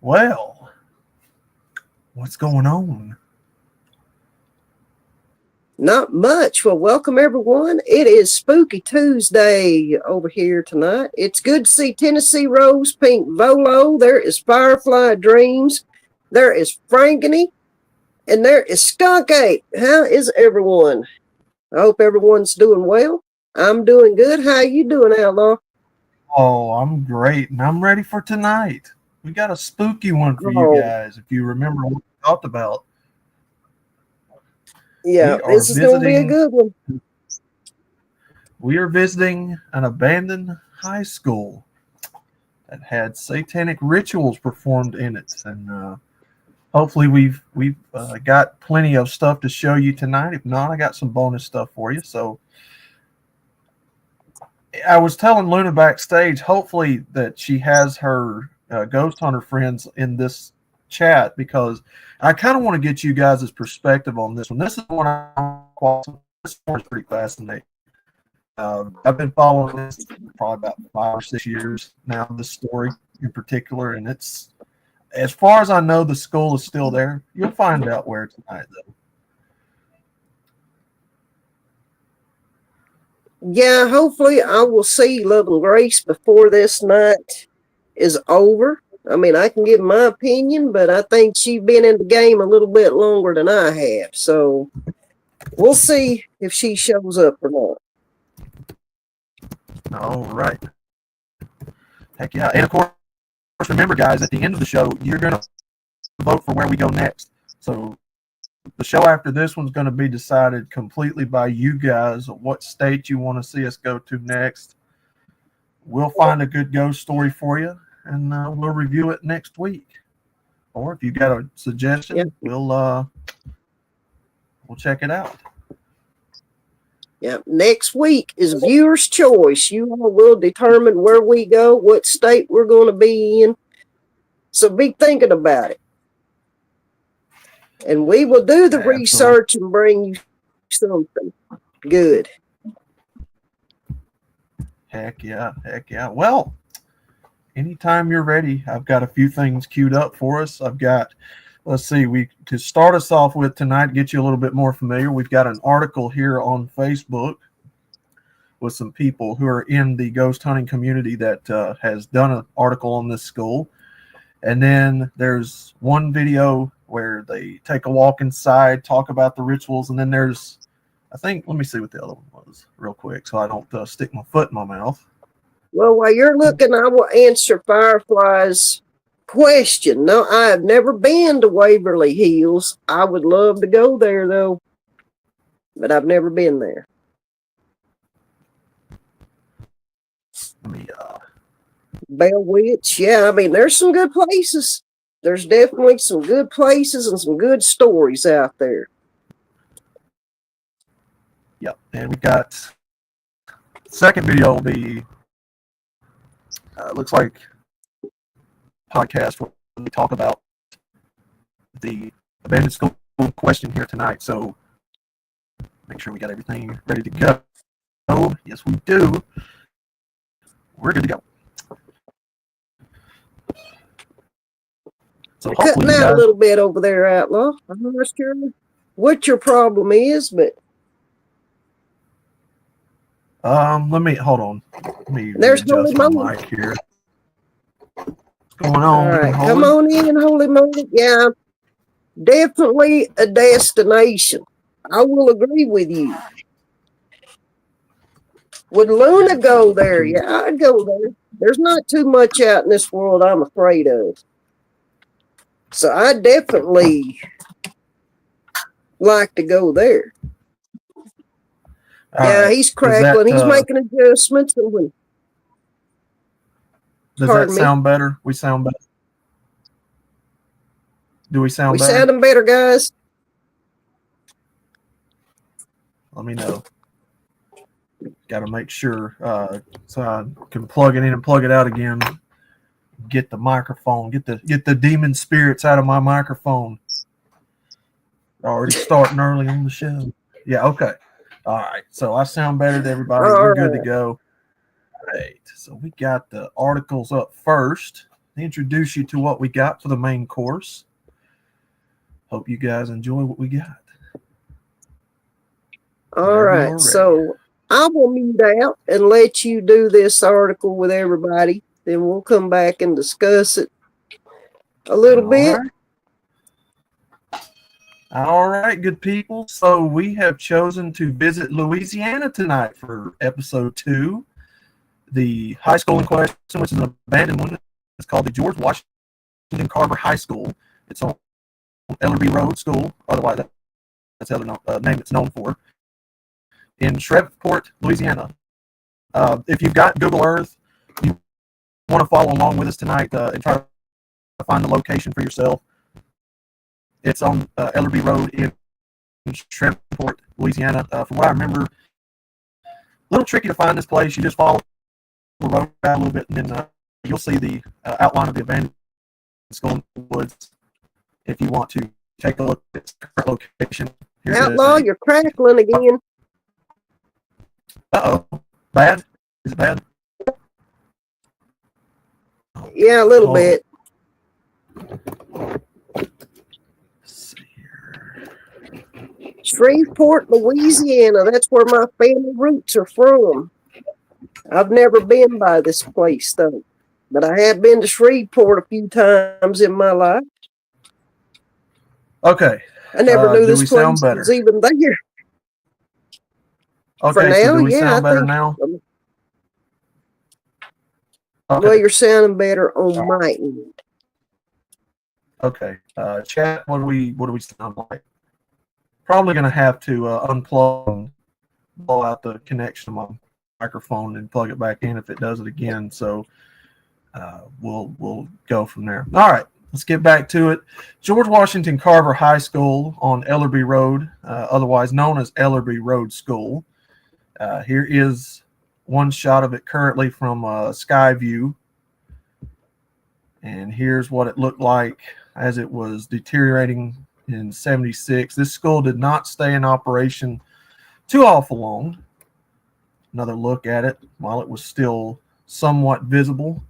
Well, what's going on? Not much. Well, welcome everyone. It is Spooky Tuesday over here tonight. It's good to see Tennessee Rose Pink Volo. There is Firefly Dreams. There is Frankany. And there is Skunk Ape. How is everyone? I hope everyone's doing well. I'm doing good. How you doing, Outlaw? Oh, I'm great, and I'm ready for tonight. We got a spooky one for you Oh, guys. If you remember what we talked about, yeah. we are This is going to be a visiting. good one. We are visiting an abandoned high school that had satanic rituals performed in it, and hopefully we've got plenty of stuff to show you tonight. If not, I got some bonus stuff for you. So I was telling Luna backstage, hopefully that she has her ghost hunter friends in this chat because I kind of want to get you guys' perspective on this one. This is one this one is pretty fascinating. I've been following this for probably about 5 or 6 years now. This story in particular, and it's as far as I know, the school is still there. You'll find out where tonight, though. Yeah, hopefully I will see Love and Grace before this night is over. I mean, I can give my opinion, but I think she's been in the game a little bit longer than I have. So we'll see if she shows up or not. All right. Heck yeah. And of course, remember, guys, at the end of the show, you're going to vote for where we go next. So the show after this one's going to be decided completely by you guys, what state you want to see us go to next. We'll find a good ghost story for you, and we'll review it next week. Or if you got a suggestion, Yep. we'll check it out. Yeah, next week is viewer's choice. You all will determine where we go, what state we're going to be in. So be thinking about it. And we will do the research and bring you something good. Heck yeah. Well, anytime you're ready, I've got a few things queued up for us. Let's see, to start us off with tonight, get you a little bit more familiar, we've got an article here on Facebook with some people who are in the ghost hunting community that has done an article on this school. And then there's one video where they take a walk inside, talk about the rituals, and then there's, let me see what the other one was real quick so I don't stick my foot in my mouth. Well, while you're looking, I will answer Firefly's question. No, I have never been to Waverly Hills. I would love to go there, though, but I've never been there. Bell Witch, yeah, I mean, there's some good places. There's definitely some good places and some good stories out there. Yep, and we got second video will be looks like podcast where we talk about the abandoned school question here tonight. So make sure we got everything ready to go. Oh, yes, we do. We're good to go. So cutting out a little bit over there, Outlaw. I'm not sure what your problem is, but let me hold on. There's Holy Moly mic here. What's going on? All right, come on in, Holy Moly. Yeah, definitely a destination. I will agree with you. Would Luna go there? Yeah, I'd go there. There's not too much out in this world I'm afraid of. So I definitely like to go there. Yeah, he's crackling. He's making adjustments. Does that sound better? We sound better. Do we sound better? We sounding better, guys. Let me know. Got to make sure so I can plug it in and plug it out again. Get the microphone. Get the demon spirits out of my microphone. Already starting early on the show. Yeah. Okay. All right. So I sound better to everybody. We're good to go. Great. So we got the articles up first. I introduce you to what we got for the main course. Hope you guys enjoy what we got. All Whenever right, you're ready. so I will mute out and let you do this article with everybody. Then we'll come back and discuss it a little bit. All right, good people. So we have chosen to visit Louisiana tonight for episode 2. The high school in question, which is an abandoned one, is called the George Washington Carver High School. It's on Ellerby Road School, otherwise that's the other name it's known for, in Shreveport, Louisiana. If you've got Google Earth, you want to follow along with us tonight and try to find the location for yourself. It's on Ellerby Road in Shreveport, Louisiana. From what I remember, a little tricky to find this place. You just follow the road out a little bit, and then you'll see the outline of the abandoned school in the woods. If you want to take a look at its current location. Outlaw, you're crackling again. Uh-oh. Bad? Is it bad? Yeah, a little bit. Shreveport, Louisiana. That's where my family roots are from. I've never been by this place, though. But I have been to Shreveport a few times in my life. Okay. I never knew this place was even there. Okay, For now, so do we yeah, sound I better think, now? Well, Okay. you're sounding better on my end. Okay. Chat, what do we sound like? Probably going to have to unplug and blow out the connection of my microphone and plug it back in if it does it again. So we'll go from there. All right, let's get back to it. George Washington Carver High School on Ellerby Road, otherwise known as Ellerby Road School. Here is one shot of it currently from Sky View. And here's what it looked like as it was deteriorating in 76. This school did not stay in operation too awful long. Another look at it while it was still somewhat visible.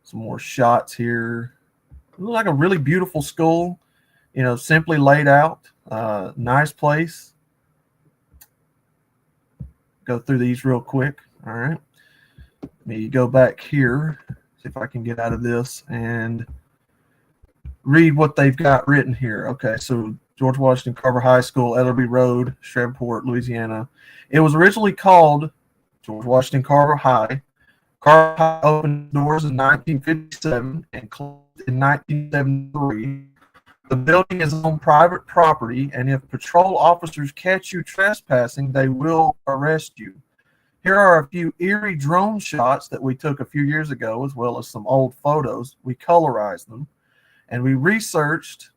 Some more shots here. It looked like a really beautiful school, simply laid out. Nice place. Go through these real quick. All right. Let me go back here, see if I can get out of this and read what they've got written here. Okay, so George Washington Carver High School, Ellerby Road, Shreveport, Louisiana. It was originally called George Washington Carver High. Carver High opened doors in 1957 and closed in 1973. The building is on private property, and if patrol officers catch you trespassing, they will arrest you. Here are a few eerie drone shots that we took a few years ago, as well as some old photos. We colorized them. And we researched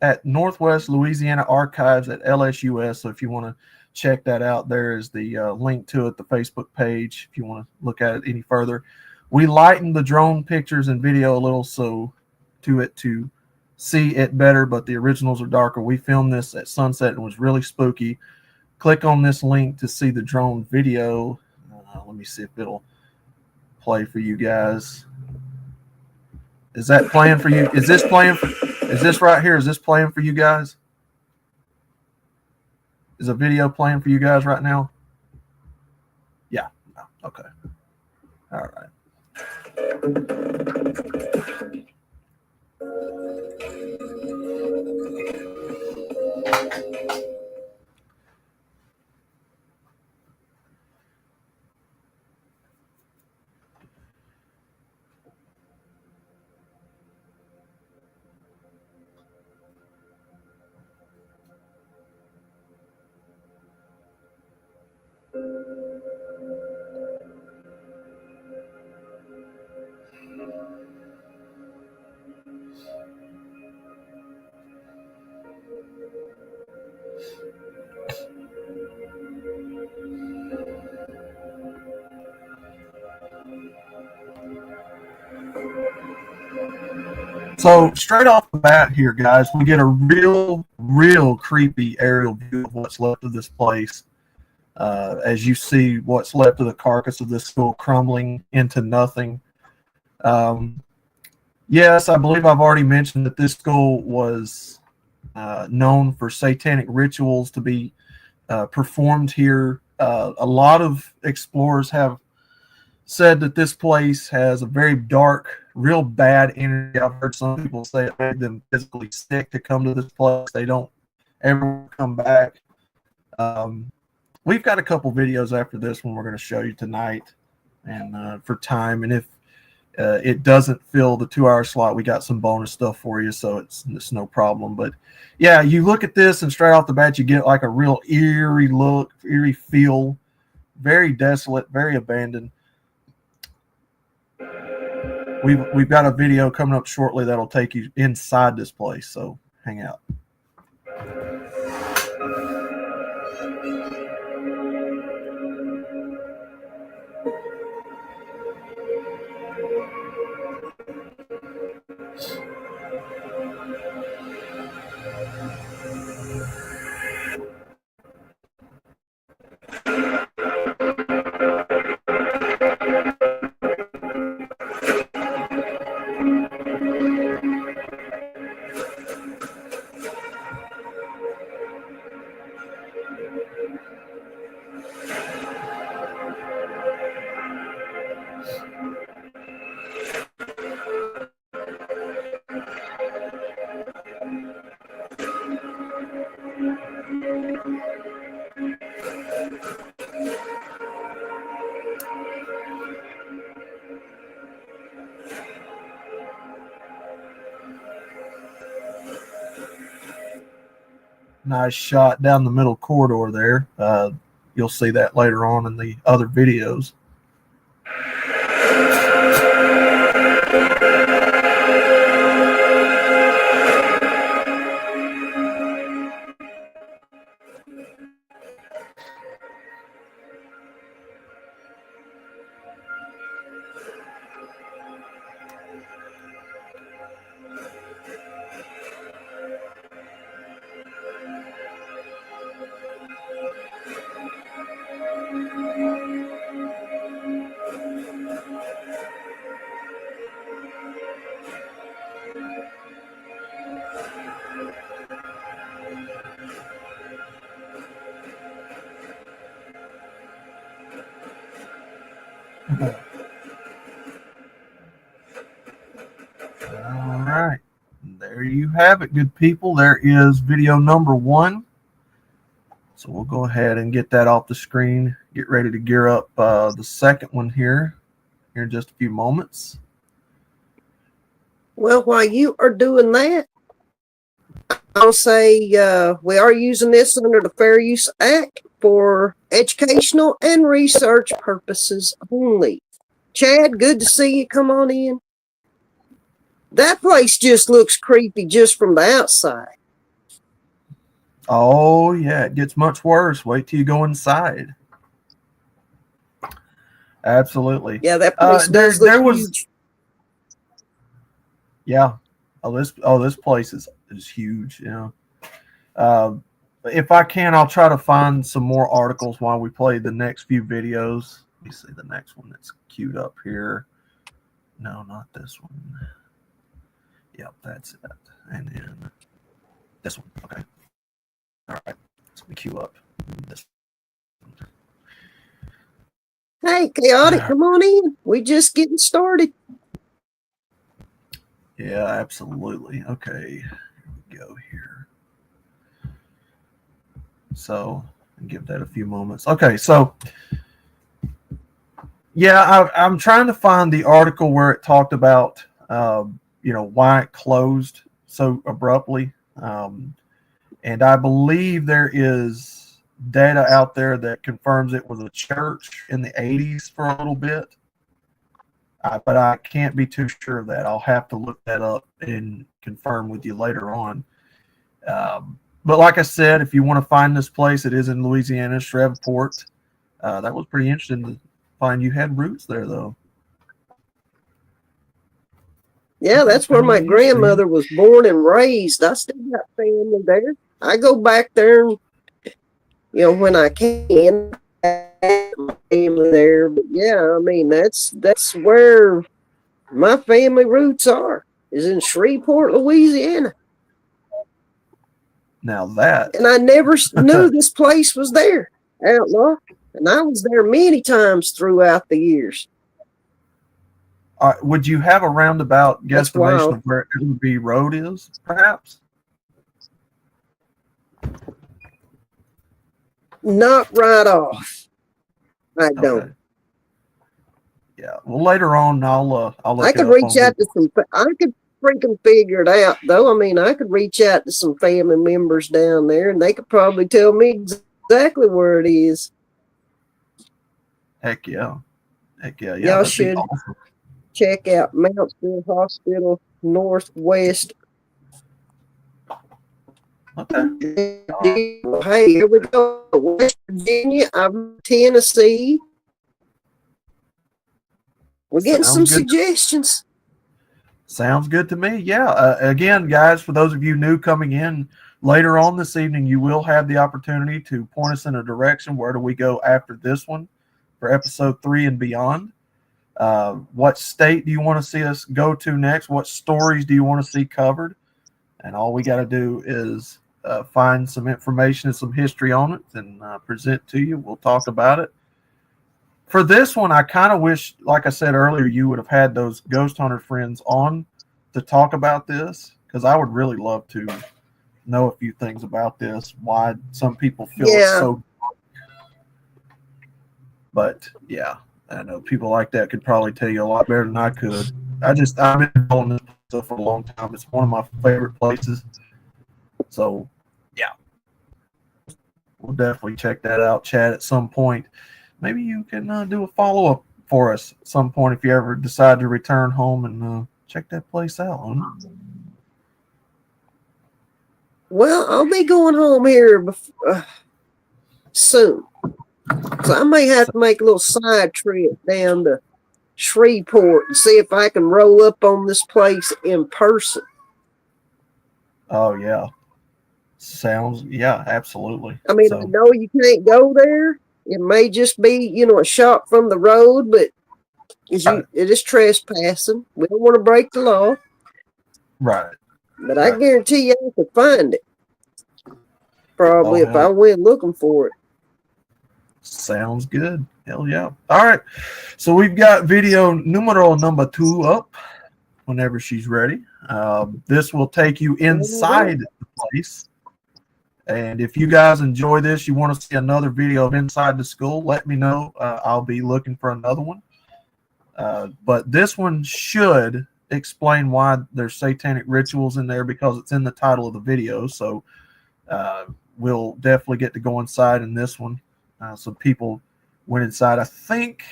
at Northwest Louisiana Archives at LSUS. So if you want to check that out, there is the link to it, the Facebook page, if you want to look at it any further. We lightened the drone pictures and video a little to see it better, but the originals are darker. We filmed this at sunset and it was really spooky. Click on this link to see the drone video. Let me see if it'll play for you guys. Is that playing for you? Is this right here? Is this playing for you guys? Is a video playing for you guys right now? Yeah. Okay. All right. So straight off the bat here, guys, we get a real creepy aerial view of what's left of this place. As you see what's left of the carcass of this school crumbling into nothing. Yes, I believe I've already mentioned that this school was known for satanic rituals to be performed here. A lot of explorers have said that this place has a very dark, real bad energy. I've heard some people say it made them physically sick to come to this place. They don't ever come back. We've got a couple videos after this one we're going to show you tonight, and for time. And if it doesn't fill the 2 hour slot, we got some bonus stuff for you, so it's no problem. But yeah, you look at this and straight off the bat, you get like a real eerie look, eerie feel, very desolate, very abandoned. We've got a video coming up shortly that'll take you inside this place, so hang out. Nice shot down the middle corridor there. You'll see that later on in the other videos. All right, there you have it, good people. There is video number 1. So we'll go ahead and get that off the screen. Get ready to gear up the second one here in just a few moments. Well, while you are doing that, I'll say we are using this under the Fair Use Act for educational and research purposes only. Chad, good to see you. Come on in. That place just looks creepy just from the outside. Oh, yeah, it gets much worse. Wait till you go inside. Absolutely. Yeah, that place does look huge. Yeah. This place is huge. You know. If I can, I'll try to find some more articles while we play the next few videos. Let me see the next one that's queued up here. No, not this one. Yep, that's it. And then this one. Okay. All right. So we queue up this one. Hey, Chaotic, come on in. We just getting started. Yeah, absolutely. Okay, here we go here. So give that a few moments. Okay, so yeah, I'm trying to find the article where it talked about why it closed so abruptly, and I believe there is data out there that confirms it was a church in the 80s for a little bit. But I can't be too sure of that. I'll have to look that up and confirm with you later on. But like I said, if you want to find this place, it is in Louisiana, Shreveport. That was pretty interesting to find you had roots there, though. Yeah, that's where my grandmother was born and raised. I still got family there. I go back there, when I can. My family there, but yeah, I mean that's where my family roots is in Shreveport, Louisiana. Now that, And I never knew this place was there, Outlaw. And I was there many times throughout the years. would you have a roundabout That's guesstimation wild. of where Everby Road is, perhaps? Not right off. I don't. Okay. Yeah. Well, later on, I'll look I could it up reach on out to some. I could freaking figure it out, though. I mean, I could reach out to some family members down there, and they could probably tell me exactly where it is. Heck yeah. Heck yeah. Yeah. Y'all That'd be should awesome. check out Mountsville Hospital Northwest. Okay. Hey, here we go. West Virginia, I'm Tennessee. We're getting some suggestions. Sounds good to me. Yeah. Again, guys, for those of you new coming in later on this evening, you will have the opportunity to point us in a direction. Where do we go after this one for episode 3 and beyond? What state do you want to see us go to next? What stories do you want to see covered? And all we got to do is find some information and some history on it and present to you. We'll talk about it. For this one, I kind of wish, like I said earlier, you would have had those ghost hunter friends on to talk about this, because I would really love to know a few things about this, why some people feel it's so. But yeah, I know people like that could probably tell you a lot better than I could. I've been on this stuff for a long time. It's one of my favorite places. So yeah, we'll definitely check that out, Chad, at some point. Maybe you can do a follow-up for us at some point if you ever decide to return home and check that place out. Well, I'll be going home here soon. So I may have to make a little side trip down to Shreveport and see if I can roll up on this place in person. Oh, yeah. Yeah, absolutely. I mean, I know you can't go there. It may just be, a shot from the road, but it is trespassing. We don't want to break the law. Right. But I guarantee you I could find it. Probably if I went looking for it. Sounds good. Hell yeah. All right. So we've got video numero number 2 up whenever she's ready. This will take you inside the place. And if you guys enjoy this, you want to see another video of Inside the School, let me know. I'll be looking for another one. But this one should explain why there's satanic rituals in there, because it's in the title of the video. So we'll definitely get to go inside in this one. Some people went inside. I think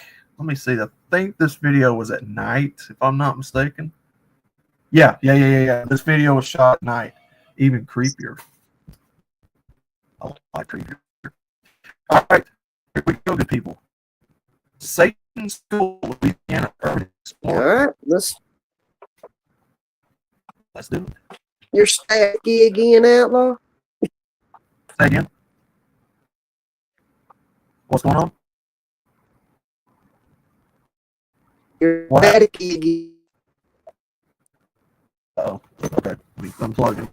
this video was at night, if I'm not mistaken. Yeah. This video was shot at night. Even creepier. I like creepier. All right, here we go, good people. Satan's School, Louisiana Urban Explorer. All right, let's do it. Your stacky again, Outlaw? Say again. What's going on? You're staticky again. Oh, okay. Let me unplug him.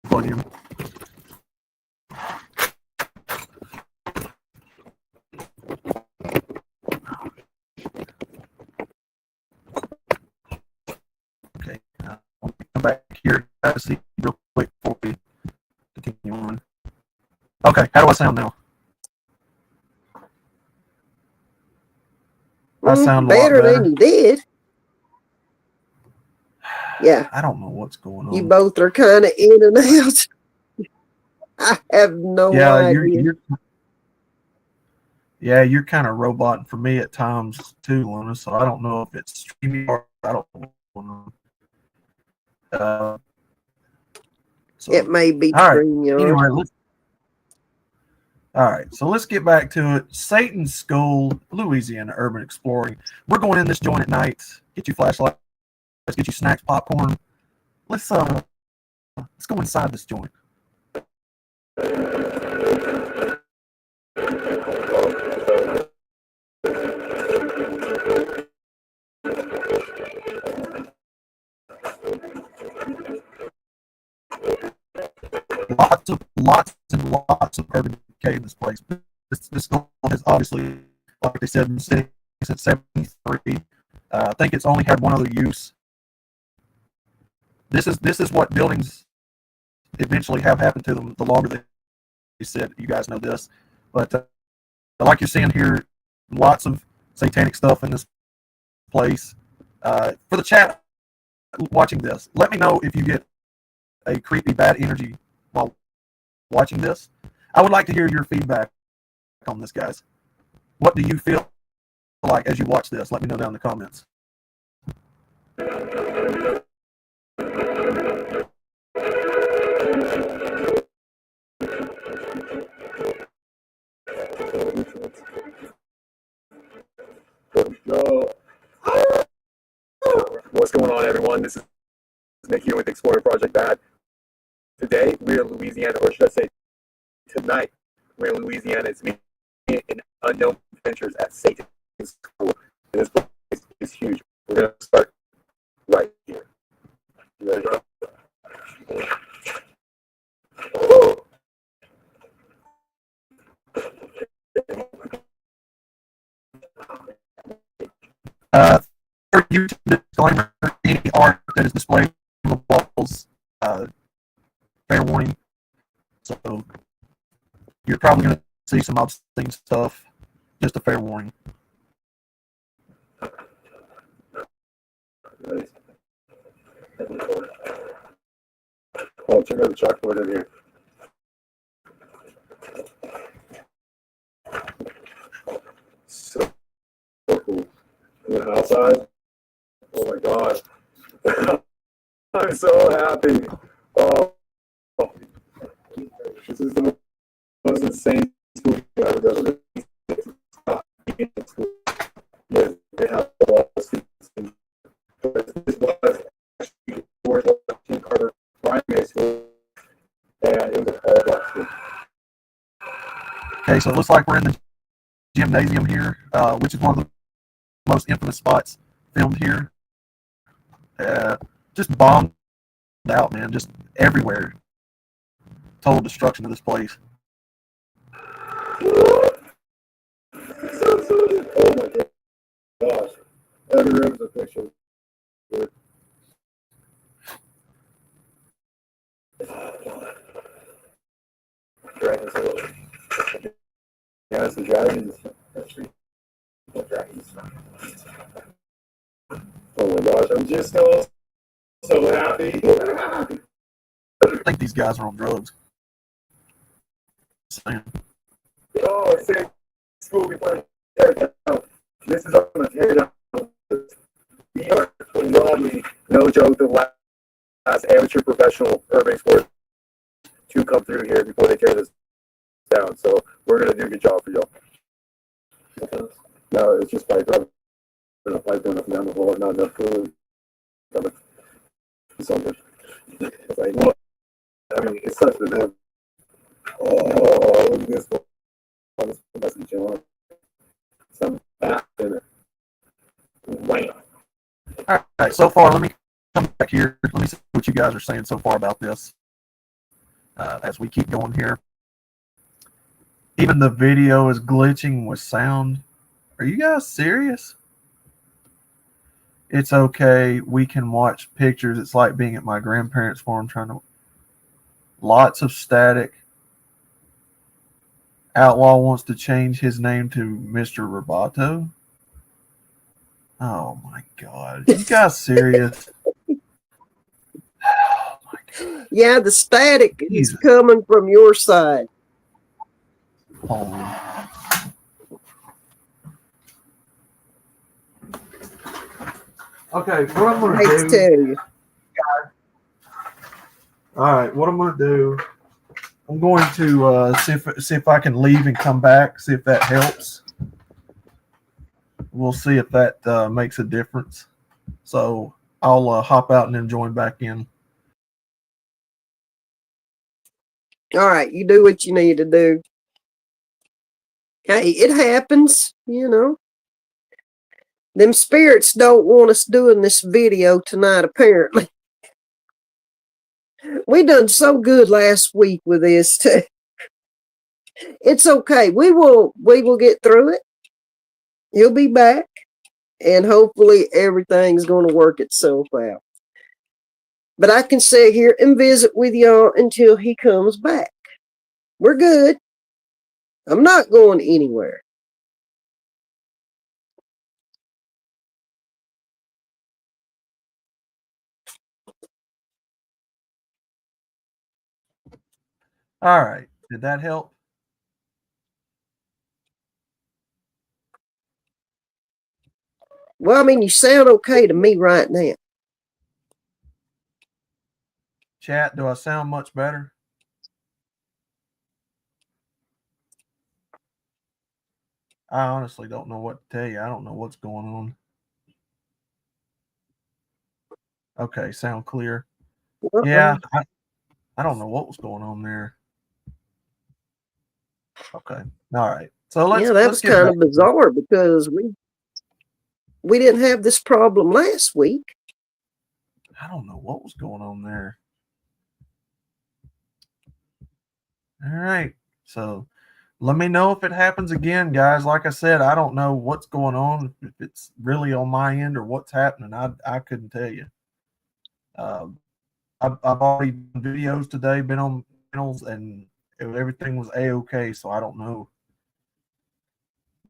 Plug him. Okay. I'll come back here to see real quick before we continue on. Okay. How do I sound now? I sound better than you did. Yeah. I don't know what's going on. You both are kind of in and out. I have no idea. You're kind of roboting for me at times too, Luna. So I don't know if it's streaming or I don't know. It may be StreamYard. Anyway, all right, so let's get back to it. Satan's School, Louisiana Urban Exploring. We're going in this joint at night. Get you flashlights, get you snacks, popcorn. Let's go inside this joint. lots and lots of urban decay in this place. This school has obviously, like they said, been sitting since '73. I think it's only had one other use. This is what buildings eventually have happened to them the longer they sit. You guys know this, but like you're seeing here, lots of satanic stuff in this place. For the chat watching this, let me know if you get a creepy bad energy while watching this. I would like to hear your feedback on this, guys. What do you feel like as you watch this? Let me know down in the comments. What's going on, everyone? This is Nick here with Explorer Project Bad. Today, we're in Louisiana, or should I say, tonight, we're in Louisiana. It's me and Unknown Adventures at Satan's School. And this place is huge. We're going to start right here. You ready, bro? For YouTube disclaimer, any art that is displayed on the walls, fair warning. So you're probably going to see some obscene stuff. Just a fair warning. Oh, check out the chalkboard in here. So cool. And outside, oh my god, I'm so happy. Oh, this is the most insane school I've ever done. Yeah, they have a lot of students. This was actually King Carter Primary School, and it was all black school. Okay, so it looks like we're in the gymnasium here, which is one of the most infamous spots filmed here. Just bombed out, man, just everywhere. Total destruction of this place. Oh my gosh. Every room is a picture. Dragons. Yeah, it's the dragons. Dragons. Oh my gosh, I'm just so happy. I think these guys are on drugs. Saying. Oh, same school before tear down. This is on the tear down. We are literally, no joke, the last amateur professional urban sport to come through here before they tear this down. So we're gonna do a good job for y'all. No, it's just pipe up. Pipe going up and down the hole, not enough food. So good. It's like, well, I mean, it's such a them. Oh, look at this one. This message on. Some back in it. Wham. All right, so far, let me come back here. Let me see what you guys are saying so far about this as we keep going here. Even the video is glitching with sound. Are you guys serious? It's okay. We can watch pictures. It's like being at my grandparents' farm trying to... Lots of static. Outlaw wants to change his name to Mr. Roboto. Oh my God. You guys serious? Oh my God. Yeah, the static Jesus. is coming from your side. Oh. Okay, what I'm going I hate to to tell do... you. All right, what I'm going to do... I'm going to see if I can leave and come back, see if that helps. We'll see if that makes a difference. So I'll hop out and then join back in. All right, you do what you need to do. Hey, it happens, you know. Them spirits don't want us doing this video tonight, apparently. We done so good last week with this. It's okay. We will get through it. He'll be back, and hopefully everything's going to work itself out. But I can sit here and visit with y'all until he comes back. We're good. I'm not going anywhere. All right. Did that help? Well, I mean, you sound okay to me right now. Chat, do I sound much better? I honestly don't know what to tell you. I don't know what's going on. Okay, sound clear. Uh-oh. Yeah, I don't know what was going on there. Okay. All right. So let's Yeah, that was get kind back of bizarre because we didn't have this problem last week. I don't know what was going on there. All right. So let me know if it happens again, guys. Like I said, I don't know what's going on, if it's really on my end or what's happening. I couldn't tell you. I've already done videos today, been on channels, and everything was a-okay. So I don't know.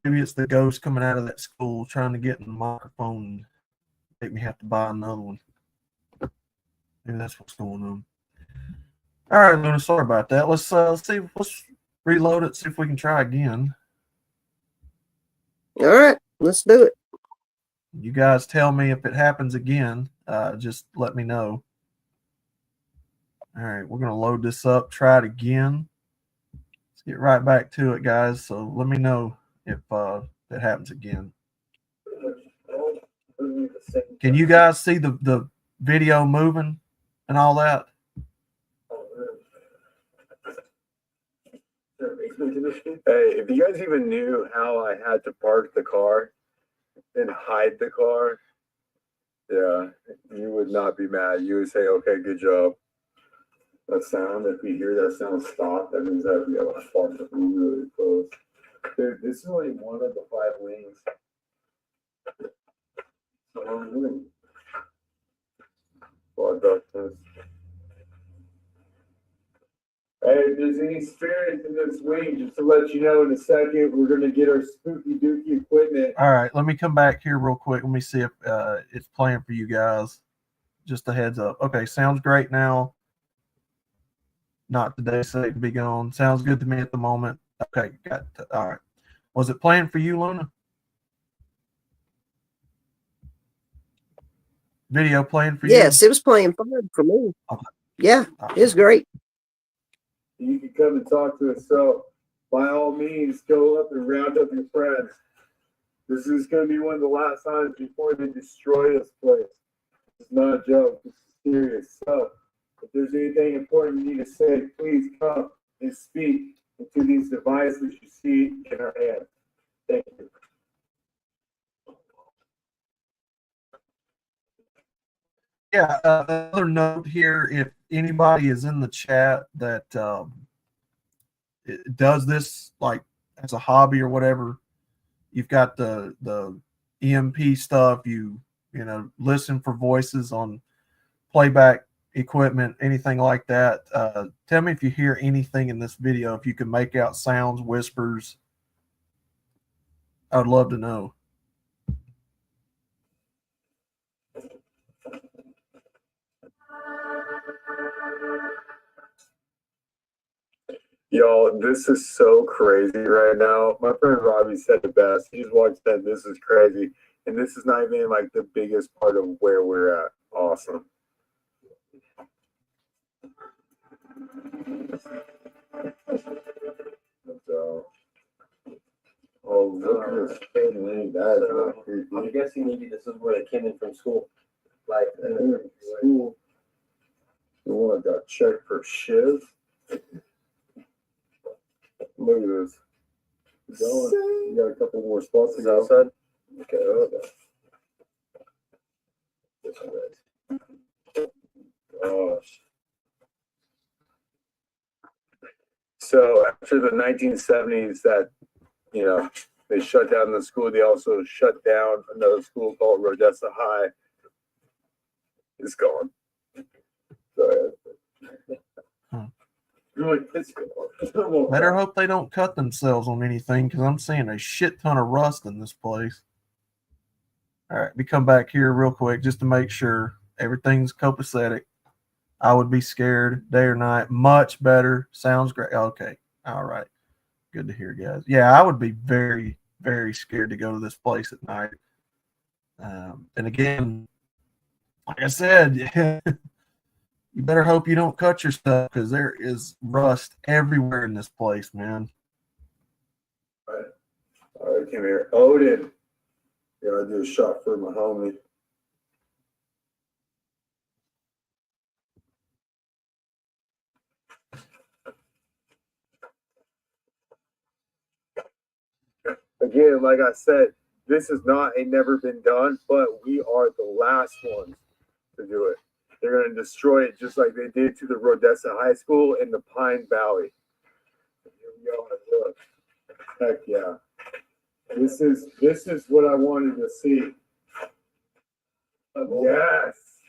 Maybe it's the ghost coming out of that school trying to get in the microphone and make me have to buy another one. Maybe that's what's going on. All right, Luna. Sorry about that. Let's see. Let's reload it. See if we can try again. All right, let's do it. You guys tell me if it happens again. Just let me know. All right, we're gonna load this up. Try it again. Let's get right back to it, guys. So let me know if it happens again. Can you guys see the video moving and all that? Hey, if you guys even knew how I had to park the car and hide the car, yeah, you would not be mad. You would say, okay, good job. That sound, if you hear that sound stop, that means that we have a parked really close. Dude, this is only one of the 5 lanes. So I'm doing. Well, hey, if there's any spirits in this wing, just to let you know in a second, we're going to get our spooky dooky equipment. All right, let me come back here real quick. Let me see if it's playing for you guys. Just a heads up. Okay, sounds great now. Not today, so it can be gone. Sounds good to me at the moment. Okay, got it. All right. Was it playing for you, Luna? Video playing for you? Yes, it was playing fine for me. Okay. Yeah, it was great. You can come and talk to us. So, by all means, go up and round up your friends. This is going to be one of the last times before they destroy this place. It's not a joke. This is serious. So, if there's anything important you need to say, please come and speak into these devices you see in our hands. Thank you. Yeah, another note here, if anybody is in the chat that does this like as a hobby or whatever, you've got the EMP stuff, you know, listen for voices on playback equipment, anything like that. Tell me if you hear anything in this video, if you can make out sounds, whispers. I would love to know. Y'all, this is so crazy right now. My friend Robbie said the best. He just walked in, this is crazy. And this is not even like the biggest part of where we're at. Awesome. So, oh, look at this kid, man. That is not creepy. I'm guessing maybe this is where they came in from school. Like, School. The one that got checked for shiv. Look at this. You got a couple more spots to go. outside. Okay, okay. Gosh. So after the 1970s, that they shut down the school. They also shut down another school called Rodessa High. It's gone. So, it's gone. Better hope they don't cut themselves on anything because I'm seeing a shit ton of rust in this place. All right, we come back here real quick just to make sure everything's copacetic. I would be scared day or night. Much better. Sounds great. Okay. All right. Good to hear, guys. Yeah, I would be very, very scared to go to this place at night. And again, like I said, you better hope you don't cut your stuff because there is rust everywhere in this place, man. All right, come here. Odin. Gotta do a shot for my homie. Again, like I said, this is not a never been done, but we are the last ones to do it. They're going to destroy it just like they did to the Rodessa High School in the Pine Valley. Here we go. Look. Heck yeah. This is what I wanted to see. Yes.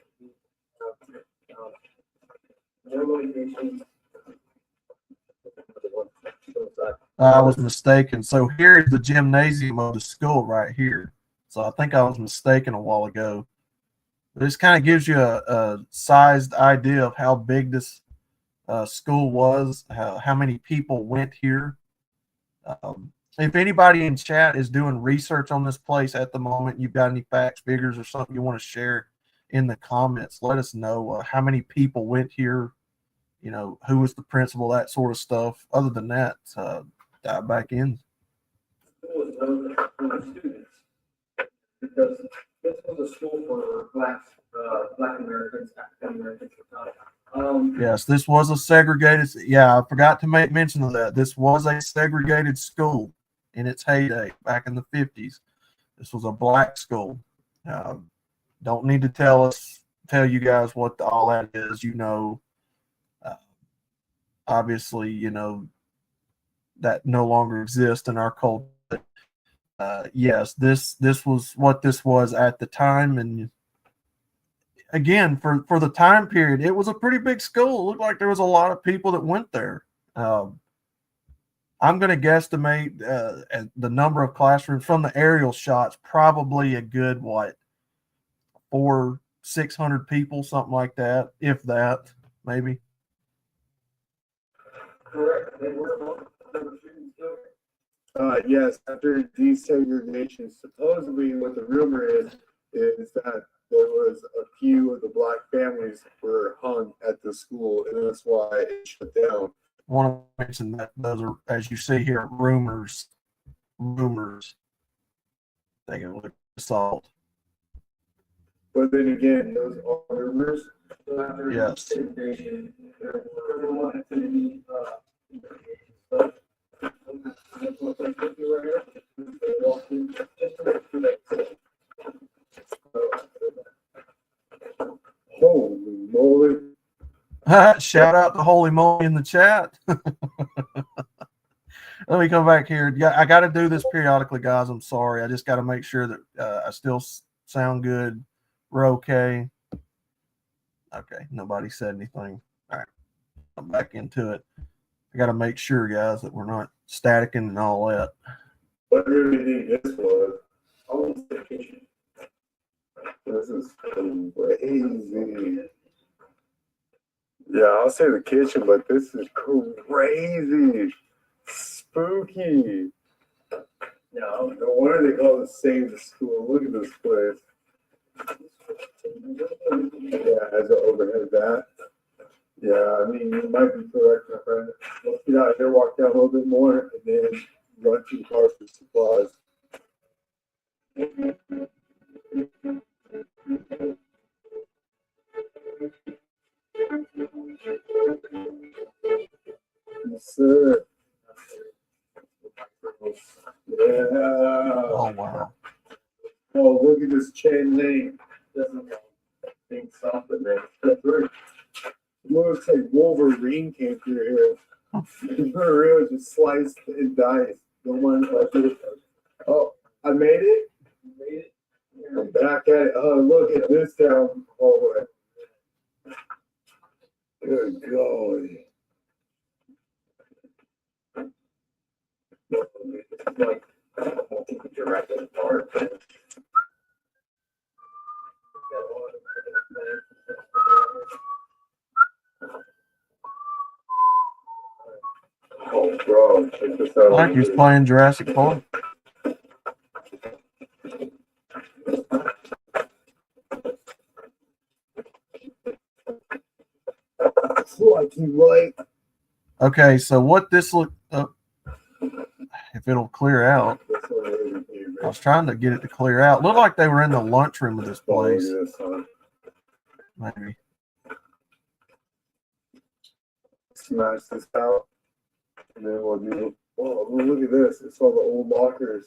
I was mistaken. So here's the gymnasium of the school right here. So I think I was mistaken a while ago. This kind of gives you a sized idea of how big this school was, how many people went here. If anybody in chat is doing research on this place at the moment, you've got any facts, figures, or something you want to share in the comments, let us know how many people went here, who was the principal, that sort of stuff. Other than that, dive back in. Because this was a school for Black Americans, African Americans. Yes, this was a segregated. Yeah, I forgot to make mention of that. This was a segregated school in its heyday back in the 50s. This was a black school. Don't need to tell you guys what all that is. Obviously, that no longer exists in our culture. Yes, this was what this was at the time, and again, for the time period, it was a pretty big school. It looked like there was a lot of people that went there. I'm going to guesstimate the number of classrooms from the aerial shots, probably a good 400-600 people, something like that, if that, maybe. Correct. Yes, after desegregation, supposedly what the rumor is that there was a few of the black families were hung at the school, and that's why it shut down. I want to mention that those are, as you see here, rumors. Taking a look at assault. But then again, those are rumors. Yes. Holy moly. Shout out to Holy Moly in the chat. Let me come back here. I got to do this periodically, guys. I'm sorry. I just got to make sure that I still sound good. We're okay. Okay. Nobody said anything. All right. I'm back into it. I got to make sure, guys, that we're not staticking and all that. What do you think this was? This is crazy. Yeah, I'll say the kitchen, but this is crazy. Spooky. Yeah, no wonder they call it Save the School. Look at this place. Yeah, has an overhead vat. Yeah, I mean, you might be correct, my friend. Let's get out of here, walk down a little bit more, and then run to the car for supplies. Yes, sir. Yeah. Oh, wow. Oh, look at this chain link. Doesn't think something, man. Looks like Wolverine came through here. For real, just sliced and diced. Don't mind if I do it. Oh, I made it. I'm back at it. Oh, look at this down hallway. Good golly. Like, directed apart. Oh, bro, check this out. Like he's playing Jurassic Park. Like you like. Okay, so what this look? If it'll clear out. I was trying to get it to clear out. Looked like they were in the lunchroom of this place. Maybe. Smash this out. And then we'll do. Oh, look at this. It's all the old lockers.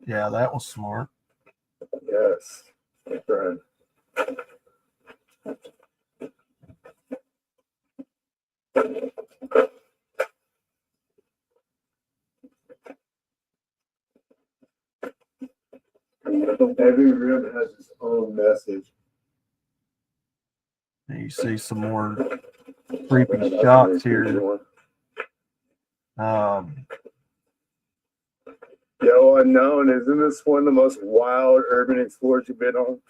Yeah, that was smart. Yes. Friend. Every room has its own message. And you see some more creepy shots here. Yo, Unknown, isn't this one of the most wild urban explorers you've been on?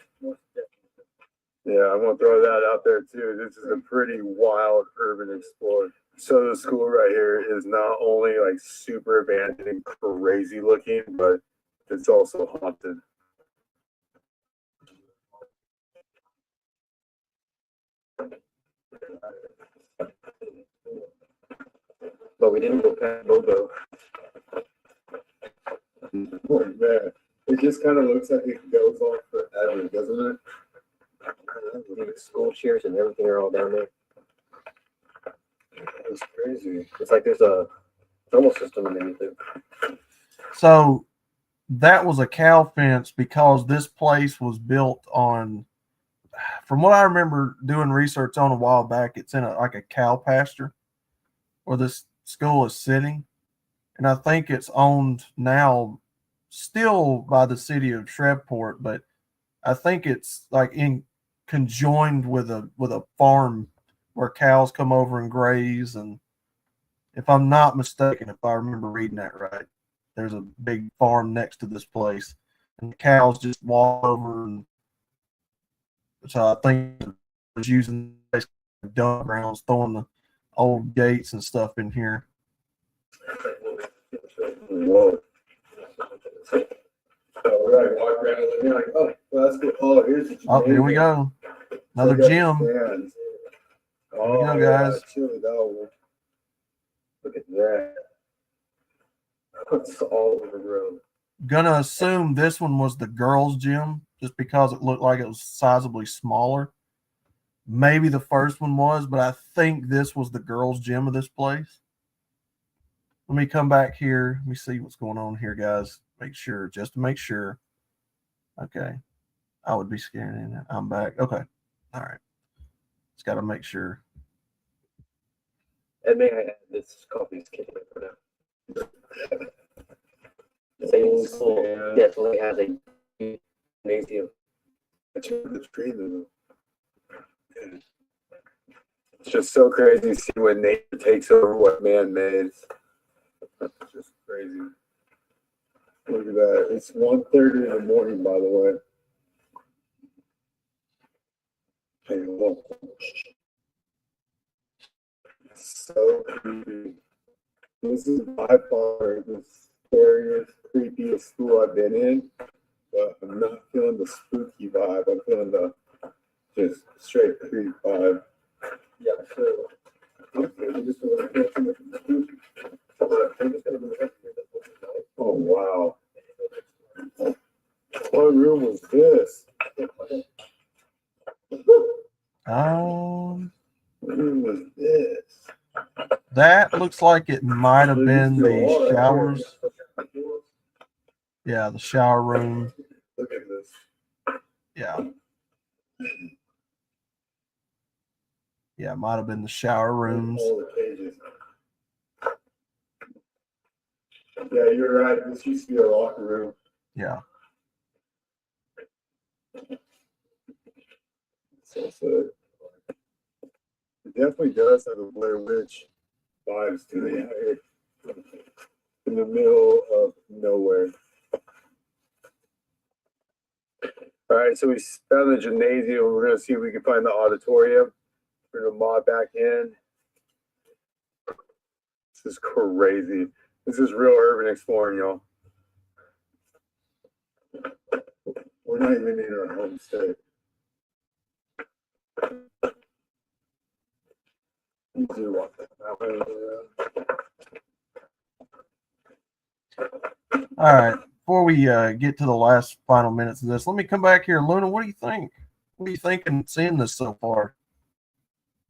Yeah, I'm gonna throw that out there too. This is a pretty wild urban explorer. So the school right here is not only like super abandoned and crazy looking, but it's also haunted. But we didn't go past Bobo. Oh, man. It just kind of looks like it goes on forever, doesn't it? The school chairs and everything are all down there. It's crazy. It's like there's a thermal system underneath it. So that was a cow fence because this place was built on, from what I remember doing research on a while back, it's in like a cow pasture where this school is sitting. And I think it's owned now still by the city of Shreveport, but I think it's like in conjoined with a farm where cows come over and graze. And if I'm not mistaken, if I remember reading that right, there's a big farm next to this place, and the cows just walk over. And so I think it was using dump grounds, throwing the old gates and stuff in here. Whoa. All right, walk around and you're like, oh, well, that's good. Oh, here's the Oh, here we go. Another gym. Oh, Here we go, guys. Look at that. It's all overgrown. Gonna assume this one was the girls' gym just because it looked like it was sizably smaller. Maybe the first one was, but I think this was the girls' gym of this place. Let me come back here. Let me see what's going on here, guys. Make sure, just to make sure. Okay. I would be scanning it. I'm back. Okay. All right. Just got to make sure. And may I add, this coffee's kicking it for now. The same school definitely has a gymnasium. I turned the tree though. It's just so crazy to see when nature takes over what man made. It's just crazy. Look at that. It's 1:30 in the morning, by the way. Hey, look. It's so creepy. This is by far the scariest, creepiest school I've been in, but I'm not feeling the spooky vibe. I'm feeling the just straight creep vibe. Yeah, so I'm just gonna feel too much of the spooky. I'm just gonna move up here. Oh wow. What room was this? What room was this? That looks like it might have been the showers. Yeah, the shower room. Look at this. Yeah. Yeah, it might have been the shower rooms. All the cages. Yeah, you're right. This used to be a locker room. Yeah. So it definitely does have a Blair Witch vibes to it. Out here in the middle of nowhere. All right, so we found the gymnasium. We're gonna see if we can find the auditorium. We're gonna mod back in. This is crazy. This is real urban exploring, y'all. We're not even in our home state. You do want that. All right. Before we get to the last final minutes of this, let me come back here. Luna, what do you think? What are you thinking seeing this so far?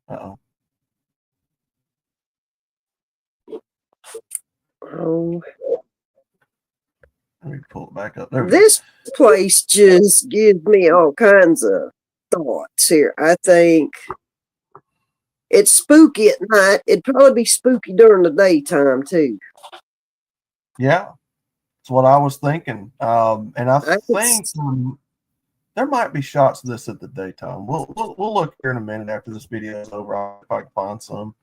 Uh-oh. Oh, Let me pull it back up. There we go. this place just gives me all kinds of thoughts here. I think it's spooky at night. It'd probably be spooky during the daytime too. Yeah. That's what I was thinking. And I I could think there might be shots of this at the daytime. We'll look here in a minute after this video is over. If I can find some,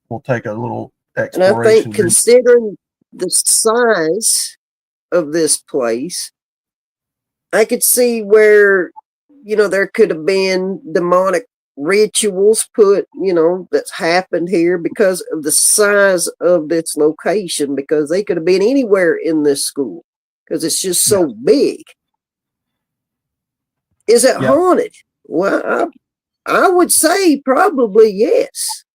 we'll take a little And exploration. I think considering the size of this place, I could see where, there could have been demonic rituals put, that's happened here because of the size of this location, because they could have been anywhere in this school because it's just so big. Is it Yeah. haunted? Well, I would say probably yes.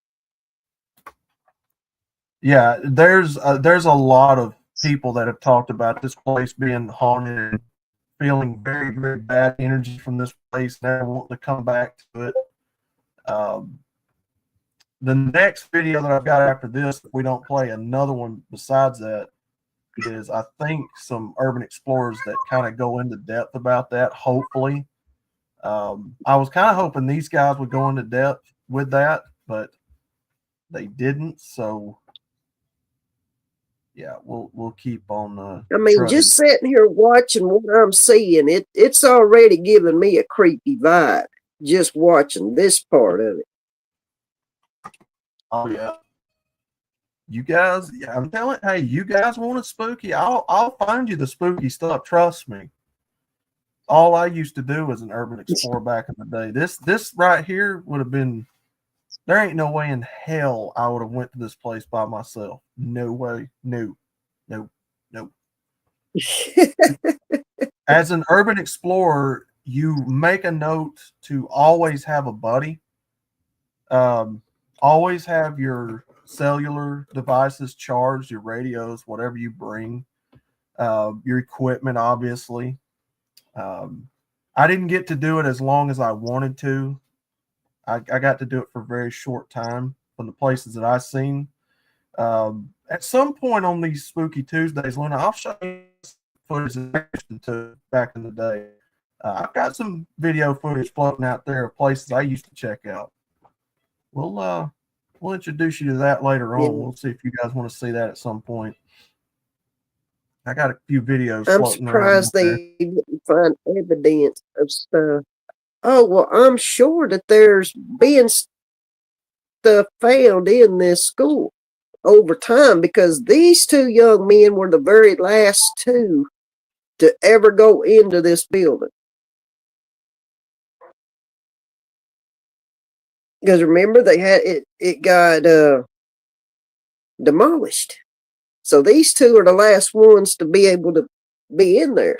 Yeah, there's a lot of people that have talked about this place being haunted and feeling very, very bad energy from this place, never wanting to come back to it. The next video that I've got after this, if we don't play another one besides that, is I think some urban explorers that kind of go into depth about that, hopefully. I was kind of hoping these guys would go into depth with that, but they didn't, so yeah, we'll keep on. I mean, trudging. just sitting here watching what I'm seeing, it's already giving me a creepy vibe just watching this part of it. Oh yeah, you guys. Yeah, I'm telling. Hey, you guys want it spooky? I'll find you the spooky stuff. Trust me. All I used to do as an urban explorer back in the day. This right here would have been. There ain't no way in hell I would have went to this place by myself. No way. No. As an urban explorer, you make a note to always have a buddy. Always have your cellular devices charged, your radios, whatever you bring, your equipment, obviously. I didn't get to do it as long as I wanted to. I got to do it for a very short time from the places that I've seen. At some point on these Spooky Tuesdays, Luna, I'll show you footage that I used to back in the day. I've got some video footage floating out there of places I used to check out. We'll introduce you to that later on. Yeah. We'll see if you guys want to see that at some point. I got a few videos. I'm floating around surprised out there. they didn't find evidence of stuff. Oh, well, I'm sure that there's been stuff found in this school over time, because these two young men were the very last two to ever go into this building. Because remember, they had it got demolished. So these two are the last ones to be able to be in there.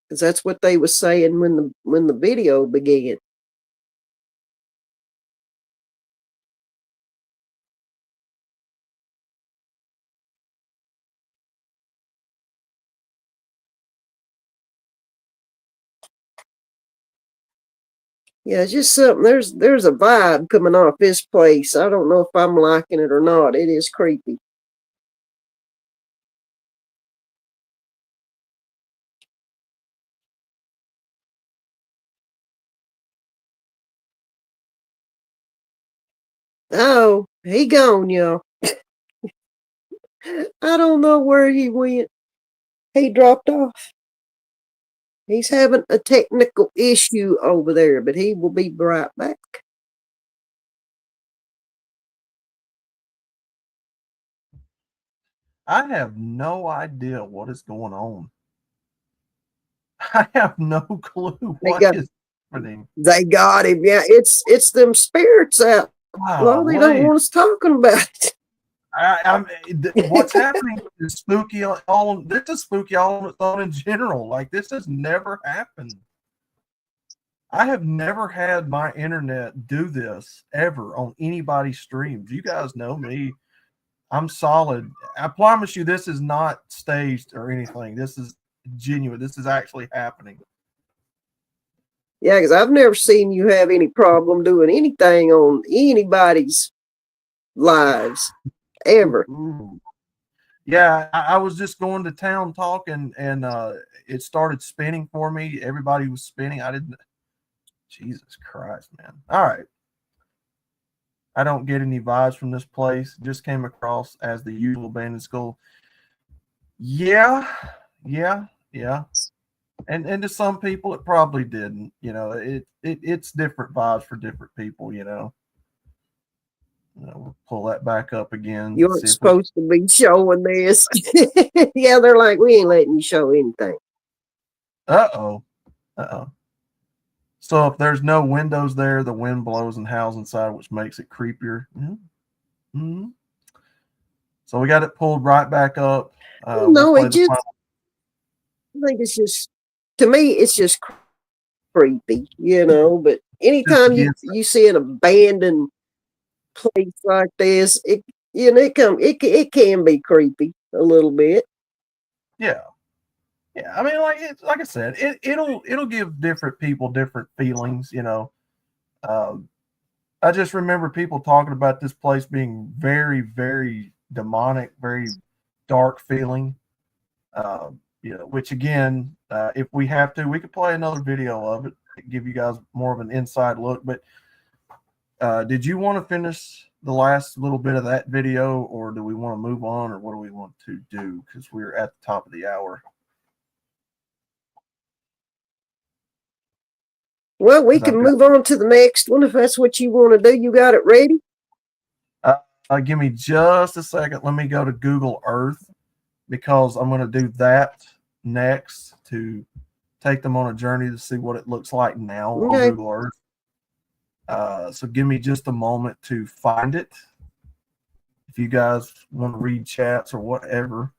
Because that's what they were saying when the video began. Yeah, it's just something. There's a vibe coming off this place. I don't know if I'm liking it or not. It is creepy. Oh, he gone, y'all. I don't know where he went. He dropped off. He's having a technical issue over there, but he will be right back. I have no idea what is going on. I have no clue what is happening. They got him. Yeah, it's them spirits out. Well, they don't want us talking about it. What's happening is spooky. This is spooky all on its own in general. Like, this has never happened. I have never had my internet do this ever on anybody's streams. You guys know me. I'm solid. I promise you, this is not staged or anything. This is genuine. This is actually happening. Yeah, because I've never seen you have any problem doing anything on anybody's lives ever. Ooh. Yeah, I was just going to town talking, and it started spinning for me. Everybody was spinning. I didn't. Jesus Christ, man. All right. I don't get any vibes from this place. Just came across as the usual abandoned school. Yeah. And to some people, it probably didn't. You know, it's different vibes for different people. You know, we'll pull that back up again. You weren't supposed to be showing this. Yeah, they're like, we ain't letting you show anything. Uh-oh. So if there's no windows there, the wind blows and howls inside, which makes it creepier. Mm-hmm. So we got it pulled right back up. No, I think it's just, to me, it's just creepy, you know. But anytime you see an abandoned place like this, it can be creepy a little bit. Yeah. I mean, like I said, it'll give different people different feelings, you know. I just remember people talking about this place being very, very demonic, very dark feeling. You know, which again, if we have to, we could play another video of it to give you guys more of an inside look. But did you want to finish the last little bit of that video, or do we want to move on, or what do we want to do? Because we're at the top of the hour. Well, we can move on to the next one if that's what you want to do. You got it ready? Give me just a second. Let me go to Google Earth, because I'm going to do that next to take them on a journey to see what it looks like now on Google Earth. So give me just a moment to find it. If you guys want to read chats or whatever,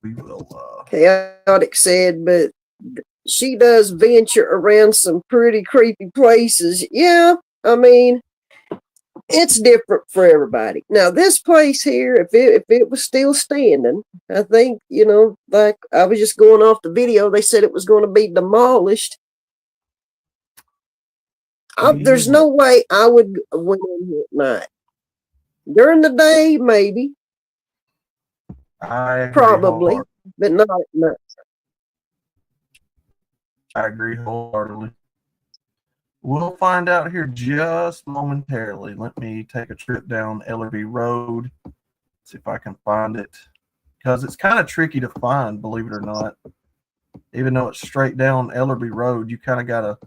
we will. Chaotic said, but she does venture around some pretty creepy places. Yeah, I mean, it's different for everybody. Now, this place here, if it was still standing, I think, you know, like I was just going off the video, they said it was going to be demolished. There's no way I would went in here at night. During the day, maybe. Probably, but not at night. I agree wholeheartedly. We'll find out here just momentarily. Let me take a trip down Ellerby Road, see if I can find it, because it's kind of tricky to find, believe it or not. Even though it's straight down Ellerby Road, you kind of got to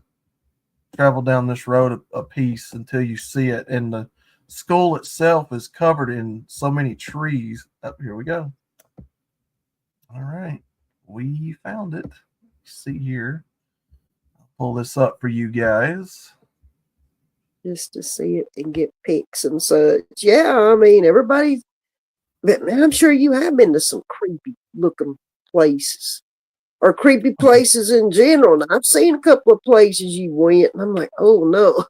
travel down this road a piece until you see it. And the school itself is covered in so many trees. Here we go. All right, we found it. See here. I'll pull this up for you guys. Just to see it and get pics and such. Yeah, I mean, everybody, but man, I'm sure you have been to some creepy looking places. Or creepy places in general. And I've seen a couple of places you went, and I'm like, oh no.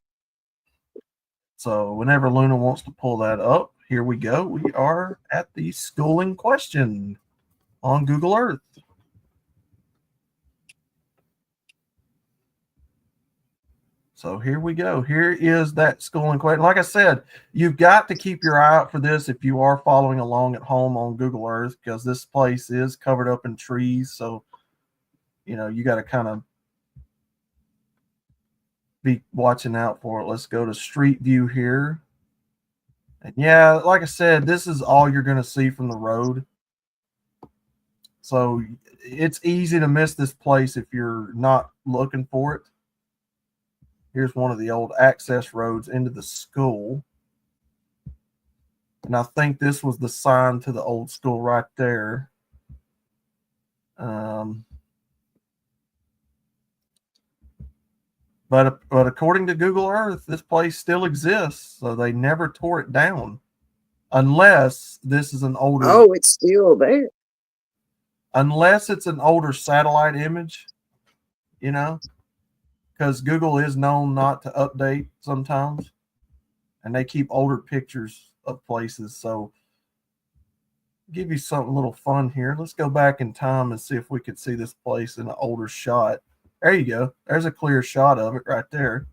So whenever Luna wants to pull that up, here we go. We are at the school in question on Google Earth. So here we go. Here is that school in question. Like I said, you've got to keep your eye out for this if you are following along at home on Google Earth, because this place is covered up in trees. So, you know, you got to kind of be watching out for it. Let's go to Street View here. And yeah, like I said, this is all you're going to see from the road. So it's easy to miss this place if you're not looking for it. Here's one of the old access roads into the school. And I think this was the sign to the old school right there. But according to Google Earth, this place still exists, so they never tore it down, unless this is an older. Oh, it's still there. Unless it's an older satellite image, you know, because Google is known not to update sometimes, and they keep older pictures of places. So, give you something a little fun here. Let's go back in time and see if we could see this place in an older shot. There you go. There's a clear shot of it right there.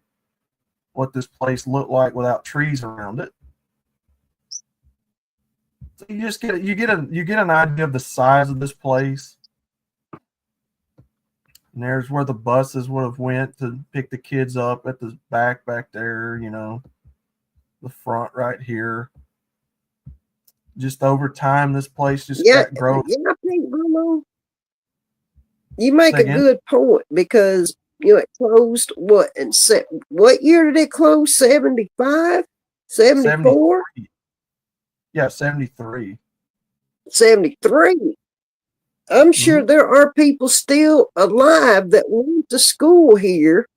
What this place looked like without trees around it. So you just get an idea of the size of this place. And there's where the buses would have went to pick the kids up at the back there, you know. The front right here. Just over time, this place just got growing. Yeah, I think, Bruno, you make Say a again? good point because it closed what year did it close? 75? 74? Yeah, 73. 73. I'm sure there are people still alive that went to school here.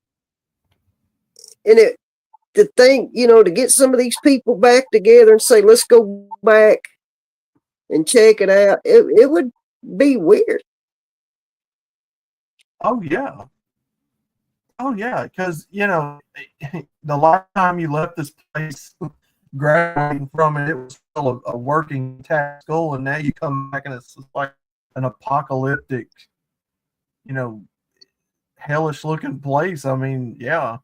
And to think, to get some of these people back together and say, let's go back and check it out, it would be weird. Oh yeah. Because the last time you left this place, graduating from it, it was still a working tax school, and now you come back and it's like an apocalyptic, hellish looking place. I mean, yeah.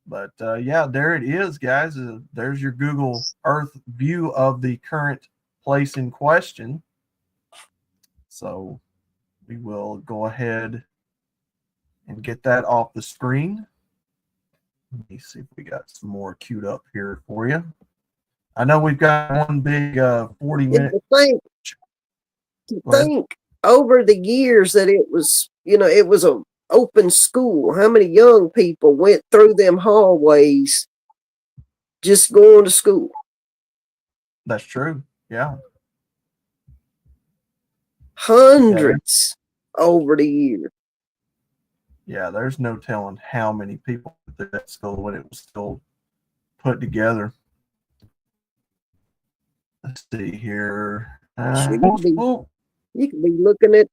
But yeah, there it is, guys. There's your Google Earth view of the current place in question. So we will go ahead and get that off the screen. Let me see if we got some more queued up here for you. I know we've got one big 40-minute. To think over the years that it was, it was an open school. How many young people went through them hallways just going to school? That's true. Yeah. Hundreds over the years. Yeah, there's no telling how many people went to that school when it was still put together. Let's see here. You could be looking at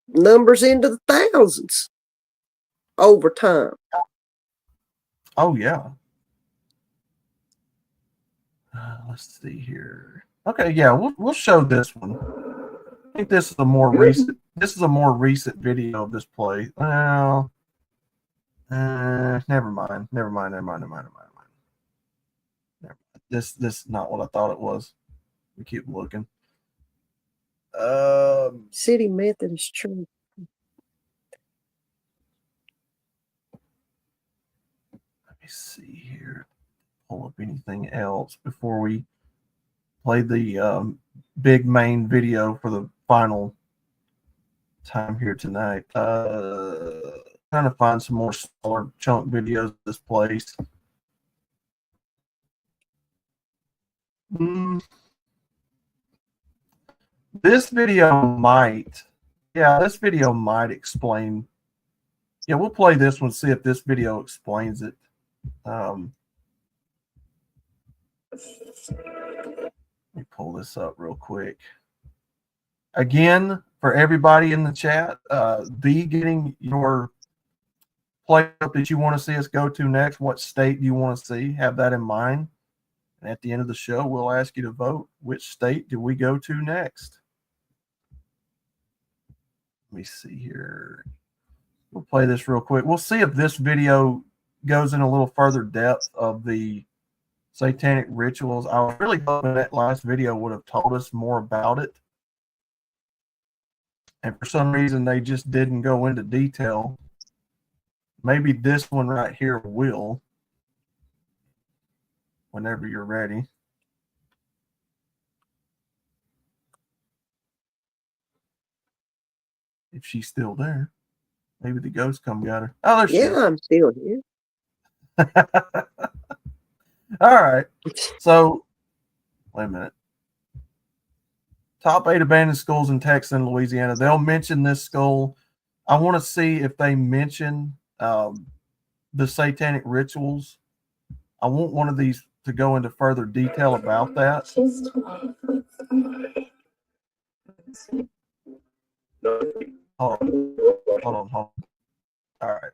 numbers into the thousands over time. Oh, yeah. Let's see here. Okay, yeah, we'll show this one. I think this is a more recent. This is a more recent video of this play. Well, never mind. This is not what I thought it was. We keep looking. City Methodist Church. Let me see here. Pull up anything else before we play the big main video for the final time here tonight. Trying to find some more smaller chunk videos of this place. This video might explain. Yeah, we'll play this one, see if this video explains it. Let me pull this up real quick. Again, for everybody in the chat, be getting your play up that you want to see us go to next. What state do you want to see? Have that in mind. And at the end of the show, we'll ask you to vote. Which state do we go to next? Let me see here. We'll play this real quick. We'll see if this video goes in a little further depth of the satanic rituals. I was really hoping that last video would have told us more about it. And for some reason, they just didn't go into detail. Maybe this one right here will, whenever you're ready. If she's still there. Maybe the ghost come got her. Oh, there she is. Yeah, I'm still here. All right. So, wait a minute. Top 8 abandoned schools in Texas and Louisiana. They'll mention this school. I want to see if they mention the satanic rituals. I want one of these to go into further detail about that. Hold on. All right.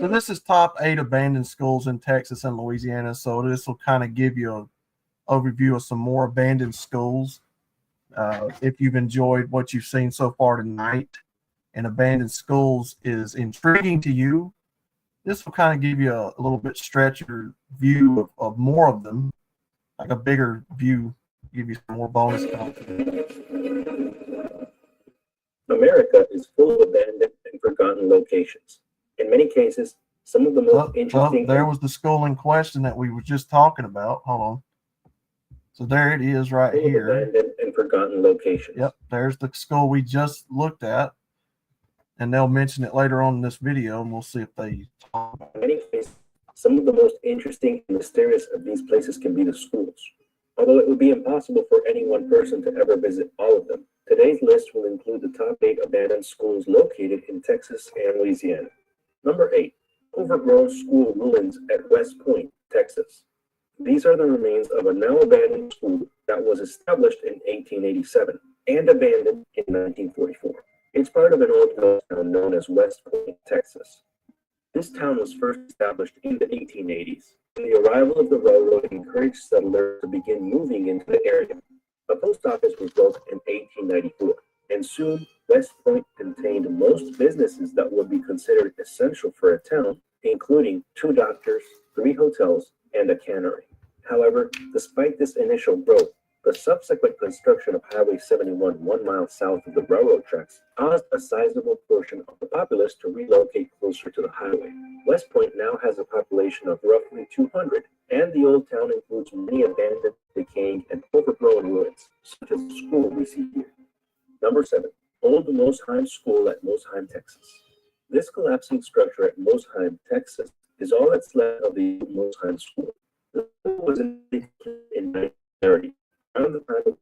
So this is top 8 abandoned schools in Texas and Louisiana. So this will kind of give you an overview of some more abandoned schools. If you've enjoyed what you've seen so far tonight and abandoned schools is intriguing to you, this will kind of give you a little bit stretcher view of more of them, like a bigger view, give you some more bonus content. America is full of abandoned and forgotten locations. In many cases, some of the most interesting. There was the school in question that we were just talking about. Hold on. So there it is right here. Abandoned and forgotten locations. Yep, there's the school we just looked at. And they'll mention it later on in this video, and we'll see if they talk about it. In many cases, some of the most interesting and mysterious of these places can be the schools. Although it would be impossible for any one person to ever visit all of them, today's list will include the top 8 abandoned schools located in Texas and Louisiana. Number 8, overgrown school ruins at West Point, Texas. These are the remains of a now abandoned school that was established in 1887 and abandoned in 1944. It's part of an old ghost town known as West Point, Texas. This town was first established in the 1880s, and the arrival of the railroad encouraged settlers to begin moving into the area. A post office was built in 1894, and soon West Point contained most businesses that would be considered essential for a town, including 2 doctors, 3 hotels, and a cannery. However, despite this initial growth, the subsequent construction of Highway 71 1 mile south of the railroad tracks caused a sizable portion of the populace to relocate closer to the highway. West Point now has a population of roughly 200, and the old town includes many abandoned, decaying, and overgrown ruins, such as the school we see here. Number 7, Old Mosheim School at Mosheim, Texas. This collapsing structure at Mosheim, Texas, is all that's left of the Mosheim School. The school was in 1930. Around the time of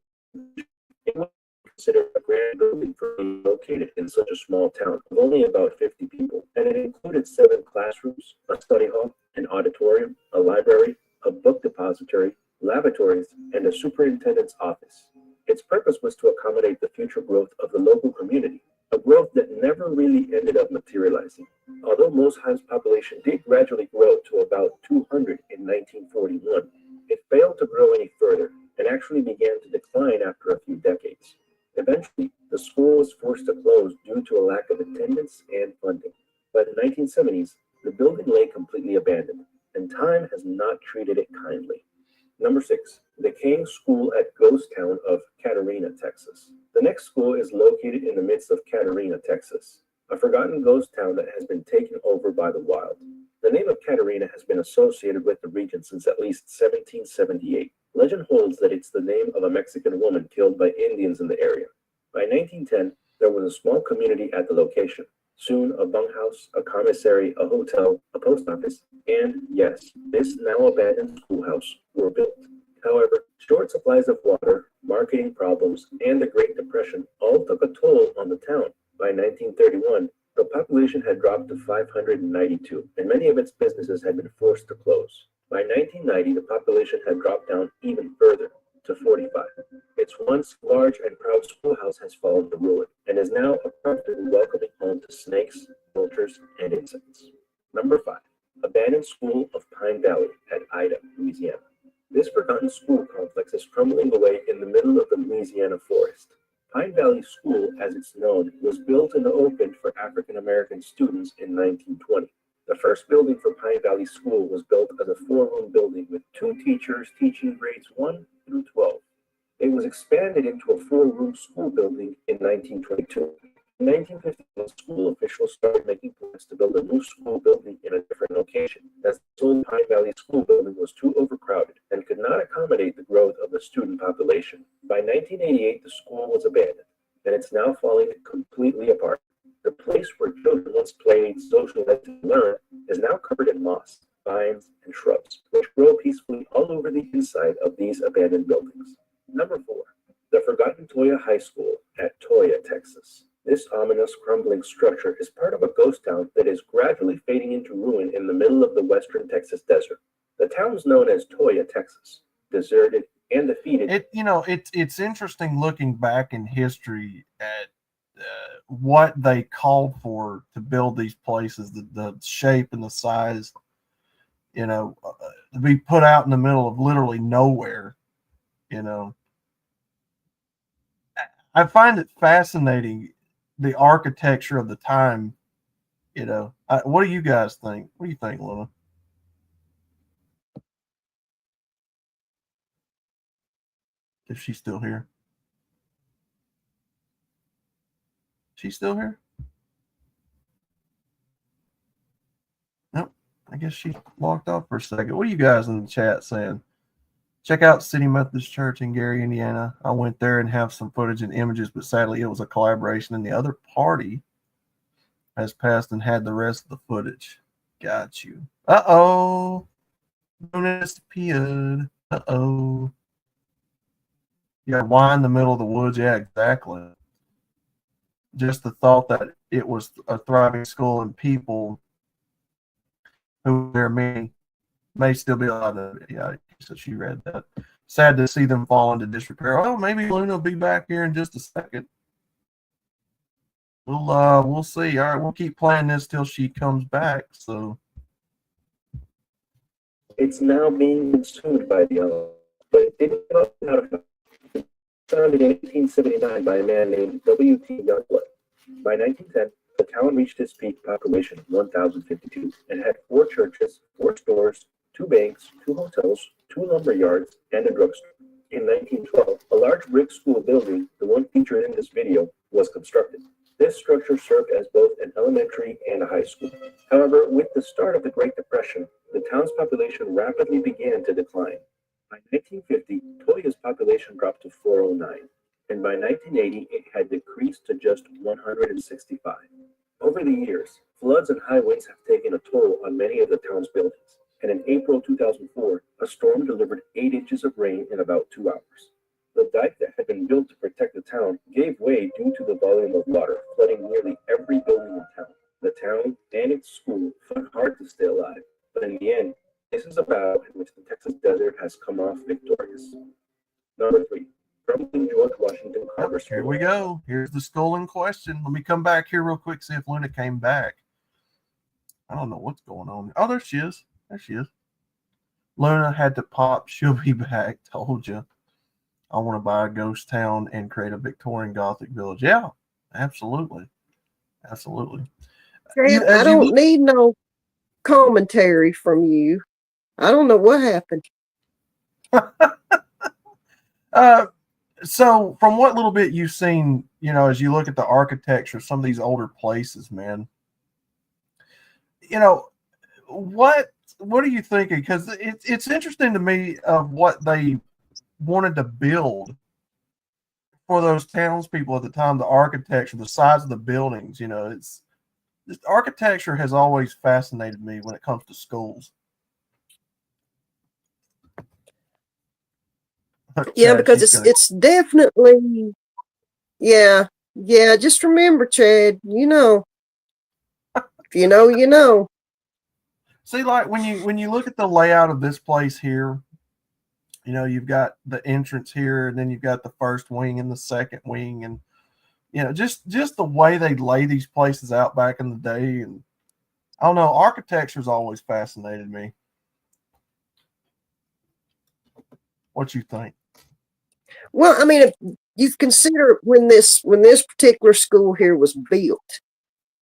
it was considered a grand building for being located in such a small town of only about 50 people, and it included 7 classrooms, a study hall, an auditorium, a library, a book depository, lavatories, and a superintendent's office. Its purpose was to accommodate the future growth of the local community, a growth that never really ended up materializing. Although Mosheim's population did gradually grow to about 200 in 1941, it failed to grow any further and actually began to decline after a few decades. Eventually, the school was forced to close due to a lack of attendance and funding. By the 1970s, the building lay completely abandoned, and time has not treated it kindly. Number 6, the King School at Ghost Town of Catarina, Texas. The next school is located in the midst of Catarina, Texas, a forgotten ghost town that has been taken over by the wild. The name of Catarina has been associated with the region since at least 1778. Legend holds that it's the name of a Mexican woman killed by Indians in the area. By 1910, there was a small community at the location. Soon, a bunkhouse, a commissary, a hotel, a post office, and yes, this now abandoned schoolhouse were built. However, short supplies of water, marketing problems, and the Great Depression all took a toll on the town. By 1931, the population had dropped to 592, and many of its businesses had been forced to close. By 1990, the population had dropped down even further, to 45. Its once large and proud schoolhouse has fallen to ruin, and is now a perfectly welcoming home to snakes, vultures, and insects. Number 5, abandoned school of Pine Valley at Ida, Louisiana. This forgotten school complex is crumbling away in the middle of the Louisiana forest. Pine Valley School, as it's known, was built and opened for African American students in 1920. The first building for Pine Valley School was built as a 4-room building with 2 teachers teaching grades 1 through 12. It was expanded into a 4-room school building in 1922. In 1950, the school officials started making plans to build a new school building in a different location, as the old Pine Valley School building was too overcrowded and could not accommodate the growth of the student population. By 1988, the school was abandoned, and it's now falling completely apart. The place where children once played, socialized, and learned is now covered in moss, vines, and shrubs, which grow peacefully all over the inside of these abandoned buildings. Number 4. The forgotten Toyah High School at Toyah, Texas. This ominous, crumbling structure is part of a ghost town that is gradually fading into ruin in the middle of the western Texas desert. The town is known as Toyah, Texas, deserted and defeated. It's interesting looking back in history at what they called for to build these places, the shape and the size, to be put out in the middle of literally nowhere. I find it fascinating, the architecture of the time. What do you guys think? What do you think, Luna? If she's still here. She's still here? Nope. I guess she walked off for a second. What are you guys in the chat saying? Check out City Methodist Church in Gary, Indiana. I went there and have some footage and images, but sadly it was a collaboration, and the other party has passed and had the rest of the footage. Got you. Uh-oh. Luna disappeared. Uh-oh. Yeah, why in the middle of the woods? Yeah, exactly. Just the thought that it was a thriving school and people who there may still be alive. Yeah, so she read that. Sad to see them fall into disrepair. Oh, maybe Luna will be back here in just a second. We'll see. All right, we'll keep playing this till she comes back. So it's now being consumed by the elements, but it didn't come out of founded in 1879 by a man named W.T. Youngblood. By 1910, the town reached its peak population of 1,052 and had 4 churches, 4 stores, 2 banks, 2 hotels, 2 lumber yards, and a drugstore. In 1912, a large brick school building, the one featured in this video, was constructed. This structure served as both an elementary and a high school. However, with the start of the Great Depression, the town's population rapidly began to decline. By 1950, Toyah's population dropped to 409, and by 1980, it had decreased to just 165. Over the years, floods and high winds have taken a toll on many of the town's buildings, and in April 2004, a storm delivered 8 inches of rain in about 2 hours. The dike that had been built to protect the town gave way due to the volume of water flooding nearly every building in town. The town and its school fought hard to stay alive, but in the end, this is a battle in which the Texas desert has come off victorious. Number 3, crumbling George Washington Carver School. Here we go. Here's the school in question. Let me come back here real quick, see if Luna came back. I don't know what's going on. Oh, there she is. There she is. Luna had to pop. She'll be back. Told you. I want to buy a ghost town and create a Victorian Gothic village. Yeah, absolutely. Absolutely. I don't need no commentary from you. I don't know what happened. So from what little bit you've seen, as you look at the architecture of some of these older places, man, what are you thinking? Because it's interesting to me of what they wanted to build for those townspeople at the time. The architecture, the size of the buildings, it's this architecture has always fascinated me when it comes to schools. Yeah, because it's definitely, yeah. Just remember, Chad. If you know, you know. See, like when you look at the layout of this place here, you've got the entrance here, and then you've got the first wing and the second wing, and just the way they lay these places out back in the day, and I don't know, architecture's always fascinated me. What you think? Well, I mean, if you consider when this particular school here was built,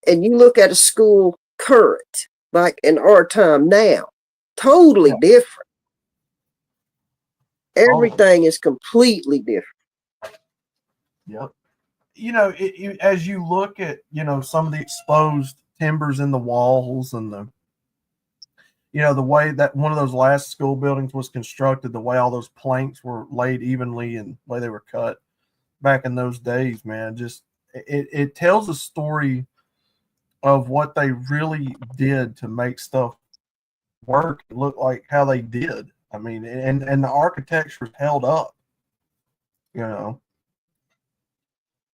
and you look at a school current, like in our time now, totally different. Everything is completely different. Yep. as you look at, some of the exposed timbers in the walls and the way that one of those last school buildings was constructed, the way all those planks were laid evenly and the way they were cut back in those days, man, just it tells a story of what they really did to make stuff work and look like how they did. I mean, and the architecture held up.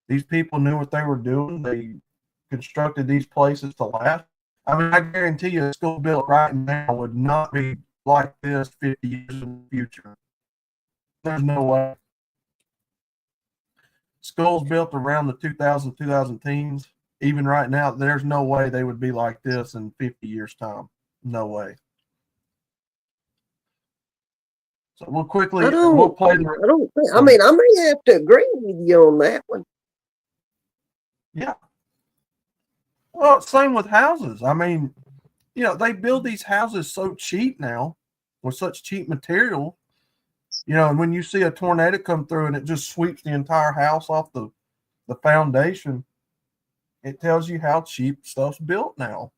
These people knew what they were doing. They constructed these places to last. I mean, I guarantee you a school built right now would not be like this 50 years in the future. There's no way. Schools built around the 2000 teens, even right now, there's no way they would be like this in 50 years' time. No way. So we'll play the. I don't think. I mean, I may have to agree with you on that one. Yeah. Well, same with houses. I mean, they build these houses so cheap now with such cheap material. And when you see a tornado come through and it just sweeps the entire house off the foundation, it tells you how cheap stuff's built now.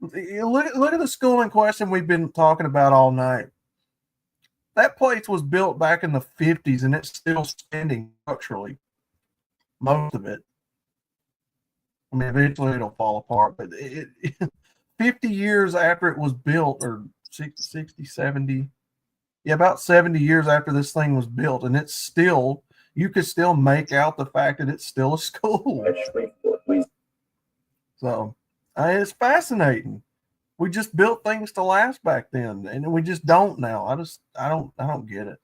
Look at the school in question we've been talking about all night. That place was built back in the 50s and it's still standing structurally. Most of it. I mean, eventually it'll fall apart, but 50 years after it was built, or 60, 70, about 70 years after this thing was built, and you could still make out the fact that it's still a school. So it's fascinating. We just built things to last back then, and we just don't now. I don't get it.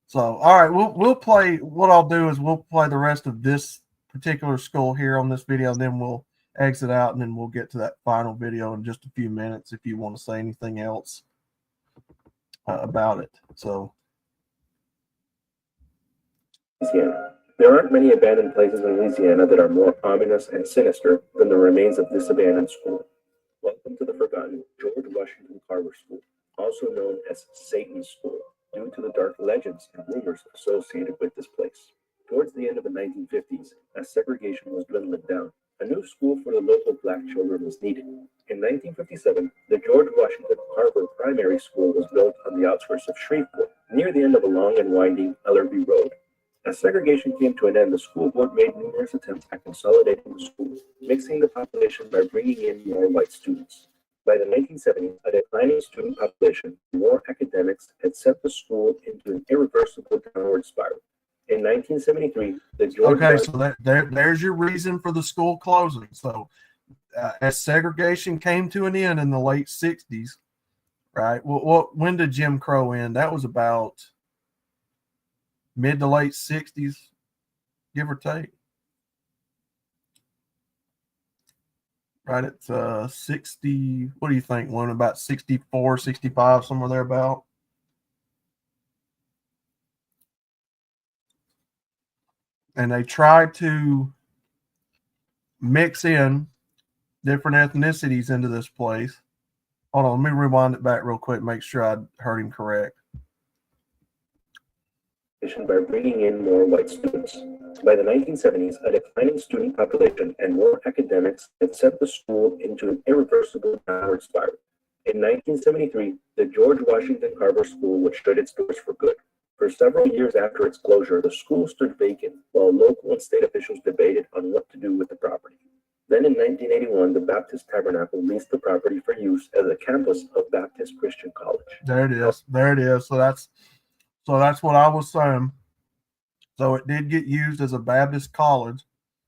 So, all right, we'll play. What I'll do is we'll play the rest of this particular school here on this video, and then we'll exit out, and then we'll get to that final video in just a few minutes if you want to say anything else about it. So, Louisiana. There aren't many abandoned places in Louisiana that are more ominous and sinister than the remains of this abandoned school. Welcome to the forgotten George Washington Carver School, also known as Satan's School, due to the dark legends and rumors associated with this place. Towards the end of the 1950s, as segregation was dwindling down, a new school for the local black children was needed. In 1957, the George Washington Carver Primary School was built on the outskirts of Shreveport, near the end of a long and winding Ellerby Road. As segregation came to an end, the school board made numerous attempts at consolidating the school, mixing the population by bringing in more white students. By the 1970s, a declining student population and more academics had sent the school into an irreversible downward spiral. In 1973, the George so there's your reason for the school closing. So, as segregation came to an end in the late 60s, right? When did Jim Crow end? That was about mid to late 60s, give or take. Right, it's 60, what do you think, one about 64, 65, somewhere there about? And they tried to mix in different ethnicities into this place. Hold on, let me rewind it back real quick, make sure I heard him correct. By bringing in more white students. By the 1970s, a declining student population and more academics had sent the school into an irreversible downward spiral. In 1973, the George Washington Carver School would shut its doors for good. For several years after its closure, the school stood vacant while local and state officials debated on what to do with the property. Then in 1981, the Baptist Tabernacle leased the property for use as a campus of Baptist Christian College. There it is. So that's what I was saying. So it did get used as a Baptist college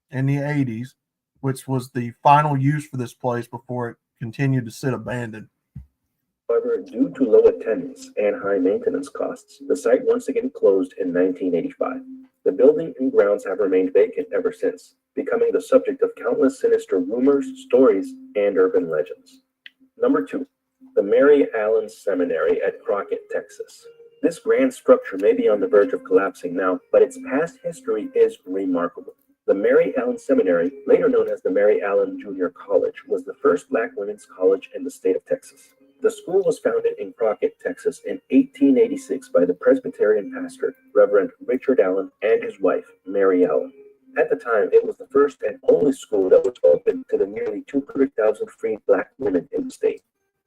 in the 80s, which was the final use for this place before it continued to sit abandoned. However, due to low attendance and high maintenance costs, the site once again closed in 1985. The building and grounds have remained vacant ever since, becoming the subject of countless sinister rumors, stories, and urban legends. Number 2, the Mary Allen Seminary at Crockett, Texas. This grand structure may be on the verge of collapsing now, but its past history is remarkable. The Mary Allen Seminary, later known as the Mary Allen Junior College, was the first black women's college in the state of Texas. The school was founded in Crockett, Texas in 1886 by the Presbyterian pastor, Reverend Richard Allen, and his wife, Mary Allen. At the time, it was the first and only school that was open to the nearly 200,000 free Black women in the state.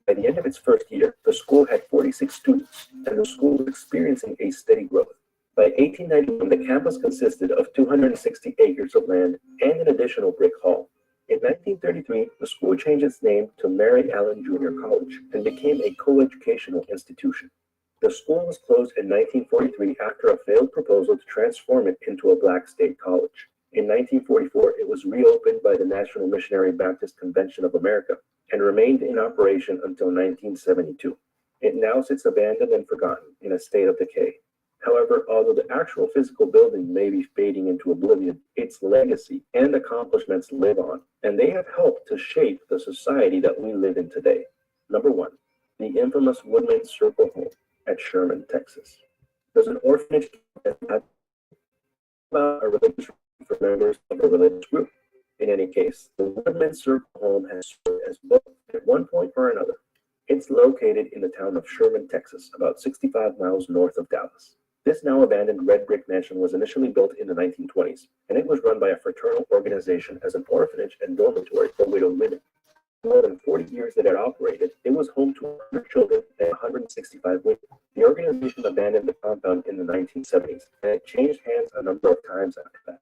By the end of its first year, the school had 46 students, and the school was experiencing a steady growth. By 1891, the campus consisted of 260 acres of land and an additional brick hall. In 1933, the school changed its name to Mary Allen Junior College and became a coeducational institution. The school was closed in 1943 after a failed proposal to transform it into a Black state college. In 1944, it was reopened by the National Missionary Baptist Convention of America and remained in operation until 1972. It now sits abandoned and forgotten in a state of decay. However, although the actual physical building may be fading into oblivion, its legacy and accomplishments live on, and they have helped to shape the society that we live in today. Number one, the infamous Woodman's Circle Home at Sherman, Texas. There's an orphanage about a religious for members of a religious group. In any case, the Woodman's Circle Home has served as both at one point or another. It's located in the town of Sherman, Texas, about 65 miles north of Dallas. This now abandoned red brick mansion was initially built in the 1920s, and it was run by a fraternal organization as an orphanage and dormitory for widowed women. For more than 40 years that it operated, it was home to 100 children and 165 women. The organization abandoned the compound in the 1970s, and it changed hands a number of times after that.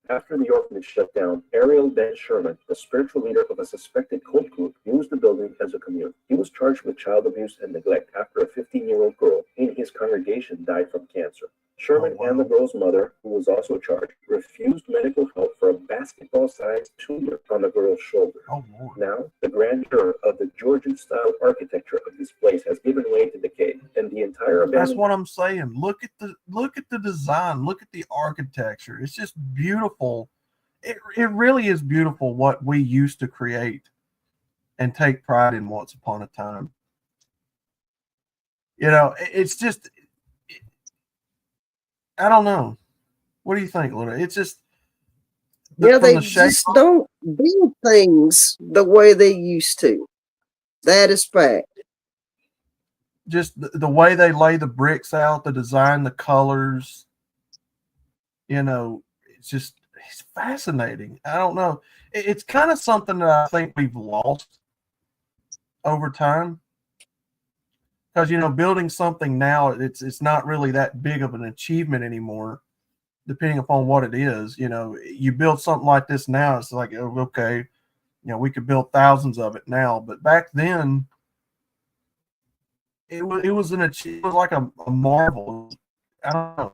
After the orphanage shut down, Ariel Ben Sherman, the spiritual leader of a suspected cult group, used the building as a commune. He was charged with child abuse and neglect after a 15-year-old girl in his congregation died from cancer. Sherman and the girl's mother, who was also charged, refused medical help for a basketball-sized tumor on the girl's shoulder. Oh, Lord. Now, the grandeur of the Georgian-style architecture of this place has given way to decay, and the entire That's abandoned what I'm saying. Look at the design. Look at the architecture. It's just beautiful. It really is beautiful what we used to create and take pride in once upon a time. You know, it's just, I don't know. What do you think, Luna? It's just Yeah, from they the shape. just don't build things the way they used to. That is fact. Just the way they lay the bricks out, the design, the colors. You know, it's fascinating. I don't know. It's kind of something that I think we've lost over time. Because, you know, building something now, it's not really that big of an achievement anymore, depending upon what it is. You know, you build something like this now, it's like, oh, okay, you know, we could build thousands of it now. But back then, it was like a marvel. I don't know.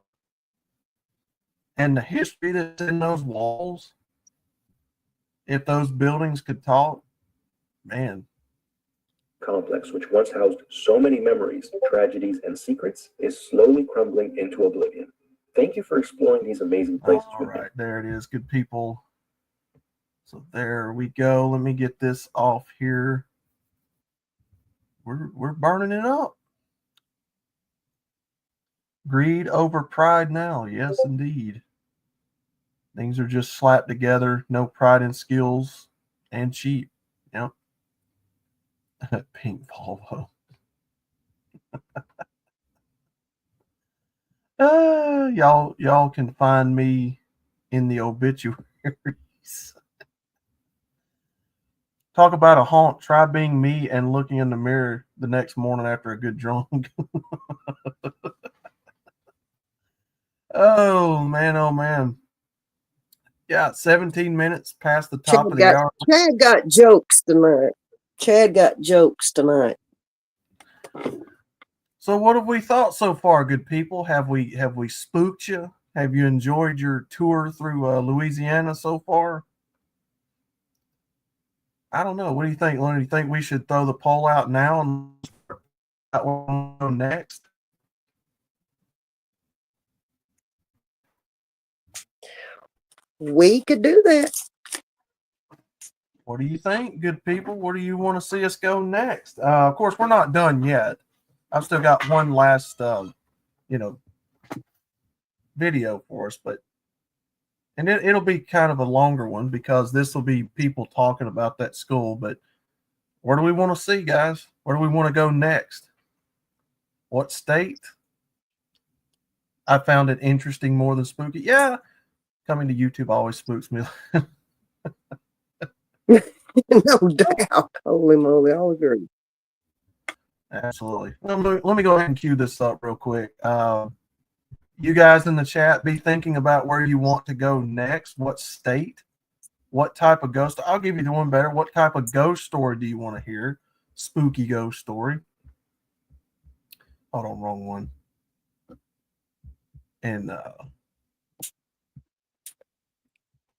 And the history that's in those walls, if those buildings could talk, man. complex, which once housed so many memories, tragedies, and secrets, is slowly crumbling into oblivion. Thank you for exploring these amazing places All with me. right, there it is, good people. So there we go. Let me get this off here. We're burning it up. Greed over pride now. Yes, indeed. Things are just slapped together. No pride in skills and cheap. Yep. Pink Volvo. Y'all can find me in the obituaries. Talk about a haunt. Try being me and looking in the mirror the next morning after a good drunk. Oh man. Yeah, 17 minutes past the top of the hour. Chad got jokes tonight. Chad got jokes tonight. So what have we thought so far, good people? Have we spooked you? Have you enjoyed your tour through Louisiana so far? I don't know. What do you think, Leonard? Do you think we should throw the poll out now and start that one next? We could do that. What do you think, good people? Where do you want to see us go next? Of course, we're not done yet. I've still got one last, video for us, and it'll be kind of a longer one because this will be people talking about that school. But where do we want to see, guys? Where do we want to go next? What state? I found it interesting more than spooky. Yeah, coming to YouTube always spooks me. No doubt. Holy moly, I'll agree. Absolutely. Let me go ahead and cue this up real quick. You guys in the chat, be thinking about where you want to go next. What state? What type of ghost? I'll give you the one better. What type of ghost story do you want to hear? Spooky ghost story. Hold on, wrong one. And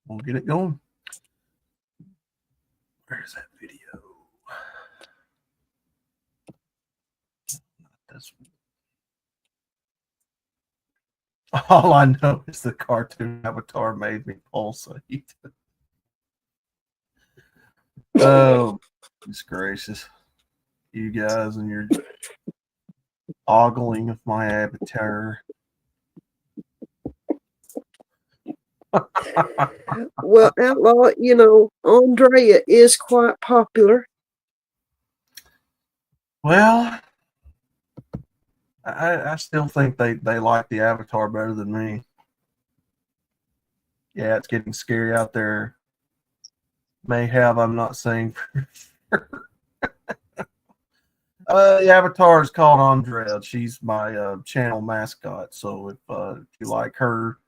we'll get it going. Where's that video? Not this one. All I know is the cartoon avatar made me pulsate. Oh, goodness gracious. You guys and your ogling of my avatar. Well, Outlaw, you know, Andrea is quite popular. Well, I still think they like the avatar better than me. Yeah, it's getting scary out there. May have, I'm not saying for sure. The avatar is called Andrea. She's my channel mascot. So if you like her,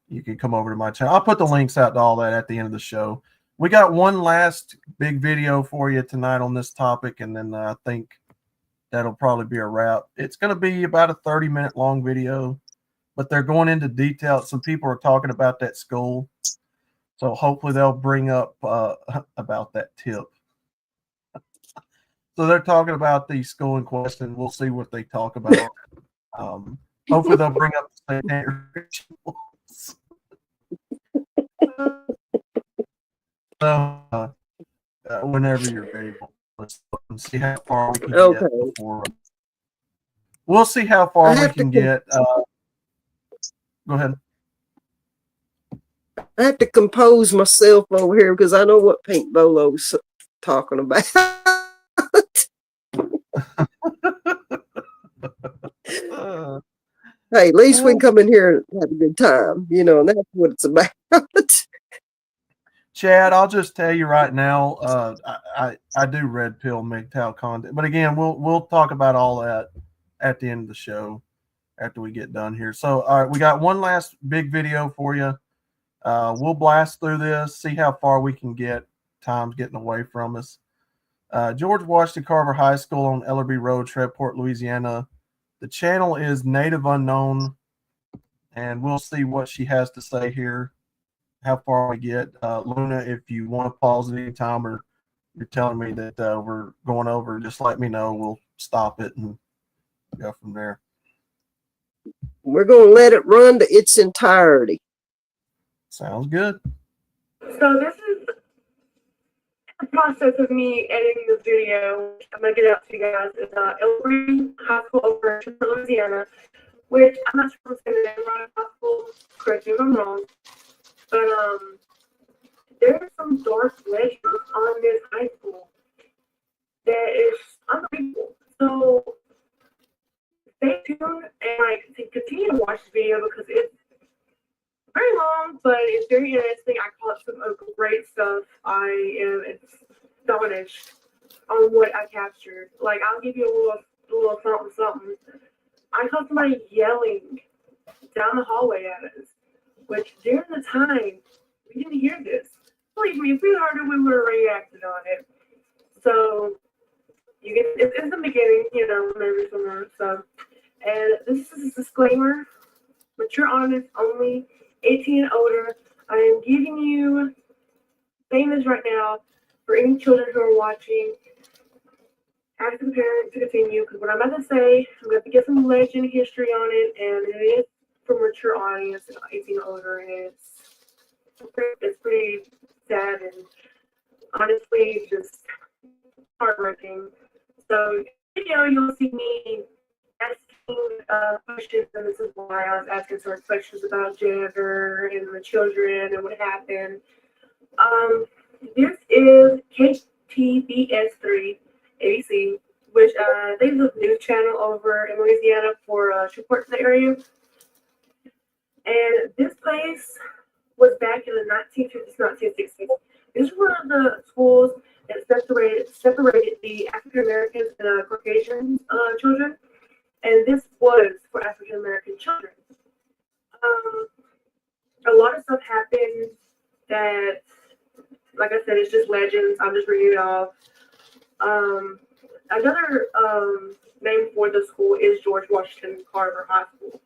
you can come over to my channel. I'll put the links out to all that at the end of the show. We got one last big video for you tonight on this topic, and then I think that'll probably be a wrap. It's going to be about a 30-minute long video, but they're going into detail. Some people are talking about that school, so hopefully they'll bring up about that tip. So they're talking about the school in question. We'll see what they talk about. Hopefully they'll bring up the satanic rituals. So, whenever you're able, let's see how far we can get before. We'll see how far we can get. Go ahead. I have to compose myself over here because I know what Pink Bolo's talking about. Hey, at least we can come in here and have a good time, you know, and that's what it's about. Chad, I'll just tell you right now, I do red pill MGTOW content, but again, we'll talk about all that at the end of the show after we get done here. So, all right, we got one last big video for you. We'll blast through this, see how far we can get. Time's getting away from us. George Washington Carver High School on Ellerby Road, Shreveport, Louisiana. The channel is Native Unknown, and we'll see what she has to say here, how far we get. Luna, if you want to pause at any time or you're telling me that we're going over, just let me know. We'll stop it and go from there. We're going to let it run to its entirety. Sounds good. So this is the process of me editing this video. I'm going to get it out to you guys. It's Ellery High School over in Louisiana, which I'm not sure if I'm saying the name right. High school, correct me if I'm wrong. But there's some dark legends on this high school that is unbelievable. So stay tuned and to continue to watch the video because it's very long, but it's very interesting. I caught some great stuff. I am astonished on what I captured. Like, I'll give you a little something. I caught somebody yelling down the hallway at us, which during the time, we didn't hear this. Believe me, if we heard it, we would have reacted on it. So, it's the beginning, you know, maybe somewhere. So, and this is a disclaimer. Mature audience only, 18 and older. I am giving you, saying this right now, for any children who are watching, ask the parent to continue, because what I'm about to say, I'm going to get some legend history on it, and it is for mature audience, 18 and older, and it's pretty sad and honestly just heartbreaking. So, you know, you'll see me asking questions, and this is why I was asking certain questions about gender and the children and what happened. This is KTBS3. ABC, which they have a news channel over in Louisiana for Shreveport in the area. And this place was back in the 1950s, 1960s. This was one of the schools that separated the African Americans and Caucasian children, and this was for African American children. A lot of stuff happened that, like I said, it's just legends. I'm just reading it off. Another name for the school is George Washington Carver High School.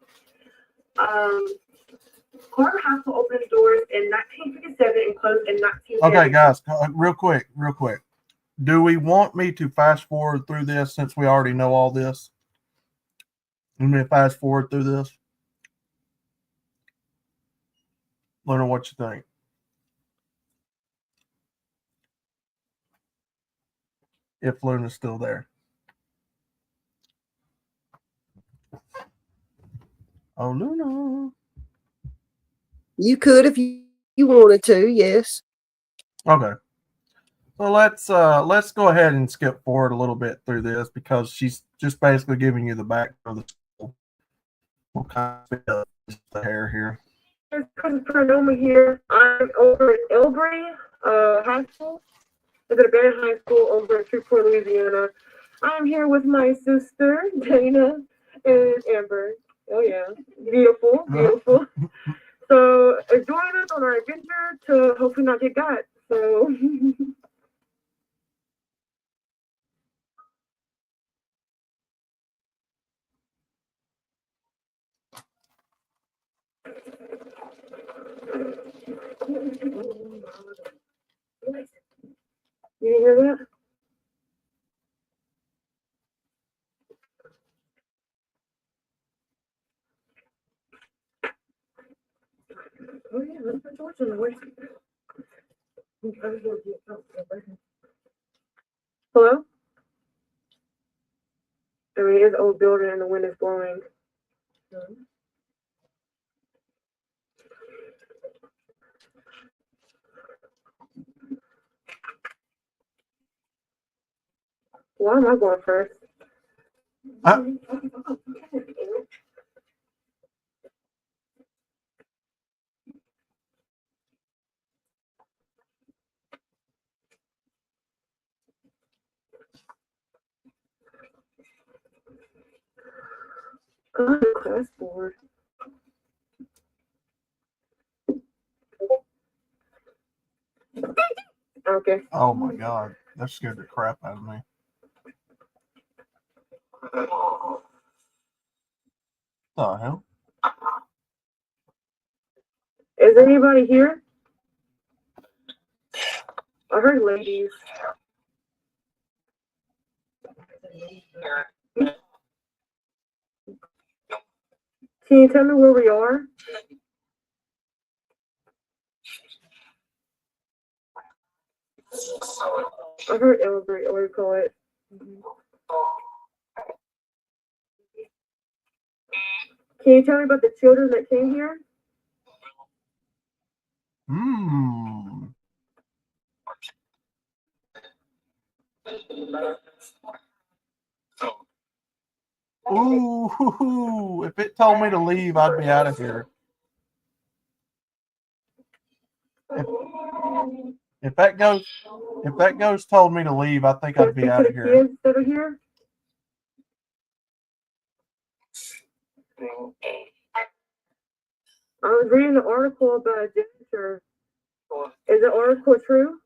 Carver High School opened its doors in 1957 and closed in 1970. Okay, guys, real quick. Do we want me to fast forward through this since we already know all this? Let me fast forward through this. Let me know what you think. If Luna's still there. Oh, Luna. You could if you wanted to, yes. Okay. So let's go ahead and skip forward a little bit through this because she's just basically giving you the background of the school. We'll kind of speed up the hair here. Pranoma here. I'm over at Elbury High School. It's at Abandoned High School over in Shreveport, Louisiana. I'm here with my sister, Dana, and Amber. Oh, yeah. Beautiful, beautiful. So, join us on our adventure to hopefully not get got. So, you didn't hear that? Oh, yeah, let's put George in the way. Hello? I mean, it's an old building and the wind is blowing. Why am I going first? Oh, class board. Okay. Oh my God, that scared the crap out of me. The hell? Is anybody here? I heard ladies. Can you tell me where we are? I heard Elbury, what do you call it? Can you tell me about the children that came here? Ooh, if it told me to leave, I'd be out of here. If that ghost told me to leave, I think I'd be out of here. Kids that are here? I was reading an article about a janitor. Is the article true?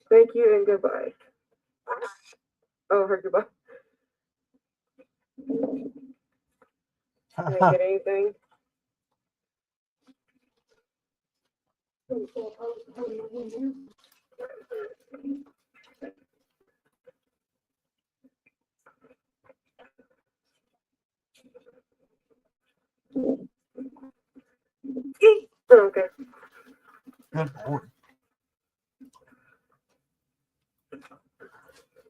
Thank you and goodbye. Oh, her goodbye. Did I get anything? Oh, okay. Good boy.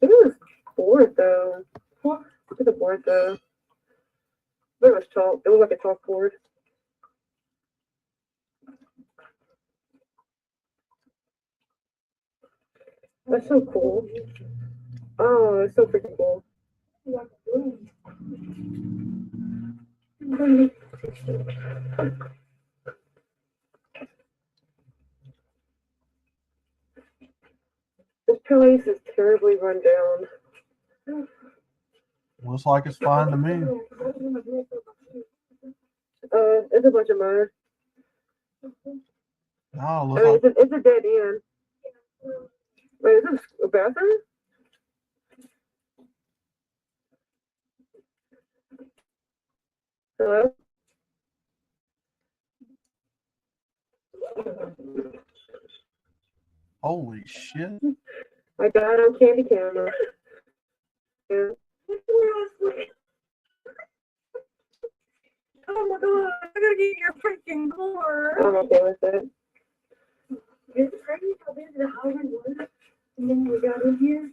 It was bored though. Look at the board though. It was chalk. It was like a chalkboard. That's so cool. Oh, it's so freaking cool. This place is terribly run down. Looks like it's fine to me. It's a bunch of mud. No, I looks mean, like it's a dead end. Wait, is this a bathroom? Hello? holy shit. I got it on candy camera. Yeah. Oh my god, I gotta get your freaking gore. I'm okay with it. It's crazy how big the Howard was. And then we got in here.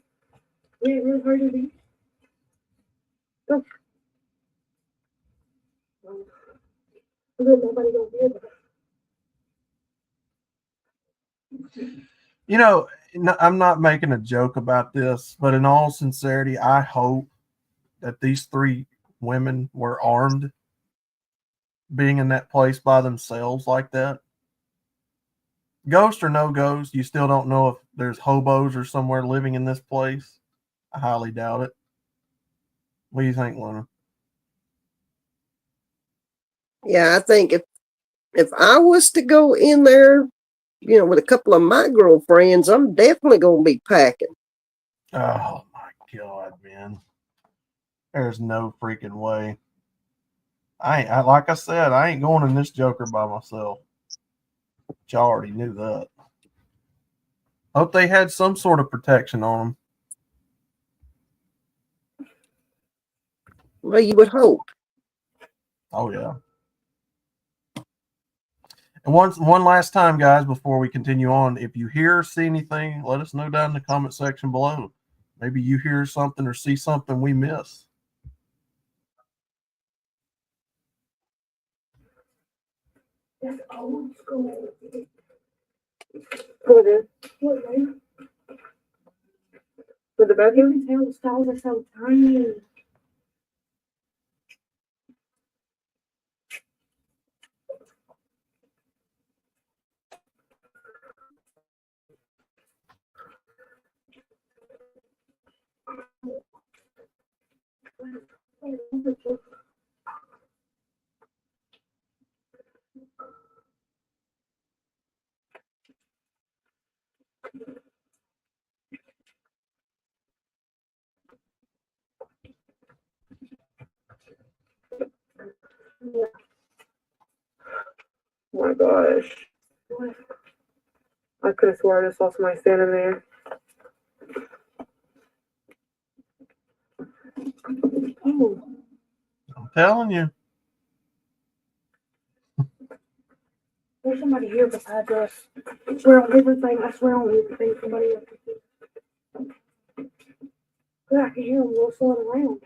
We didn't really hard to leave. Nobody gonna hear that. You know, I'm not making a joke about this, but in all sincerity, I hope that these three women were armed being in that place by themselves like that. Ghost or no ghost, you still don't know if there's hobos or somewhere living in this place. I highly doubt it. What do you think, Luna? Yeah, I think if I was to go in there, you know, with a couple of my girlfriends, I'm definitely gonna be packing. Oh my god, man. There's no freaking way. Like I said, I ain't going in this Joker by myself. But y'all already knew that. Hope they had some sort of protection on them. Well, you would hope. Oh yeah. And one last time, guys, before we continue on, if you hear or see anything, let us know down in the comment section below. Maybe you hear something or see something we miss. That's old school. What is What, man? with the You bathroom? can tell the stalls are so tiny. Oh my gosh. I could have sworn I saw somebody standing there. Oh, I'm telling you. there's somebody here besides us. I swear on everything. I swear on everything. Somebody else. But I can hear them whistling around.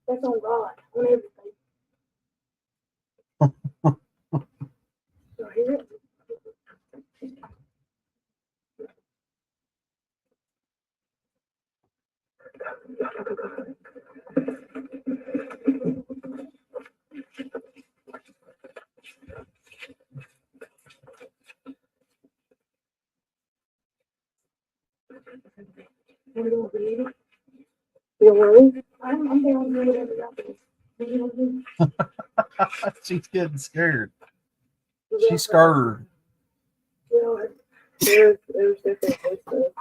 That's on God. On everything. You hear it? You don't believe it? You don't want to leave? I'm down here whatever y'all do. You know what I mean? She's getting scared. She's scared. Well, there's definitely stuff.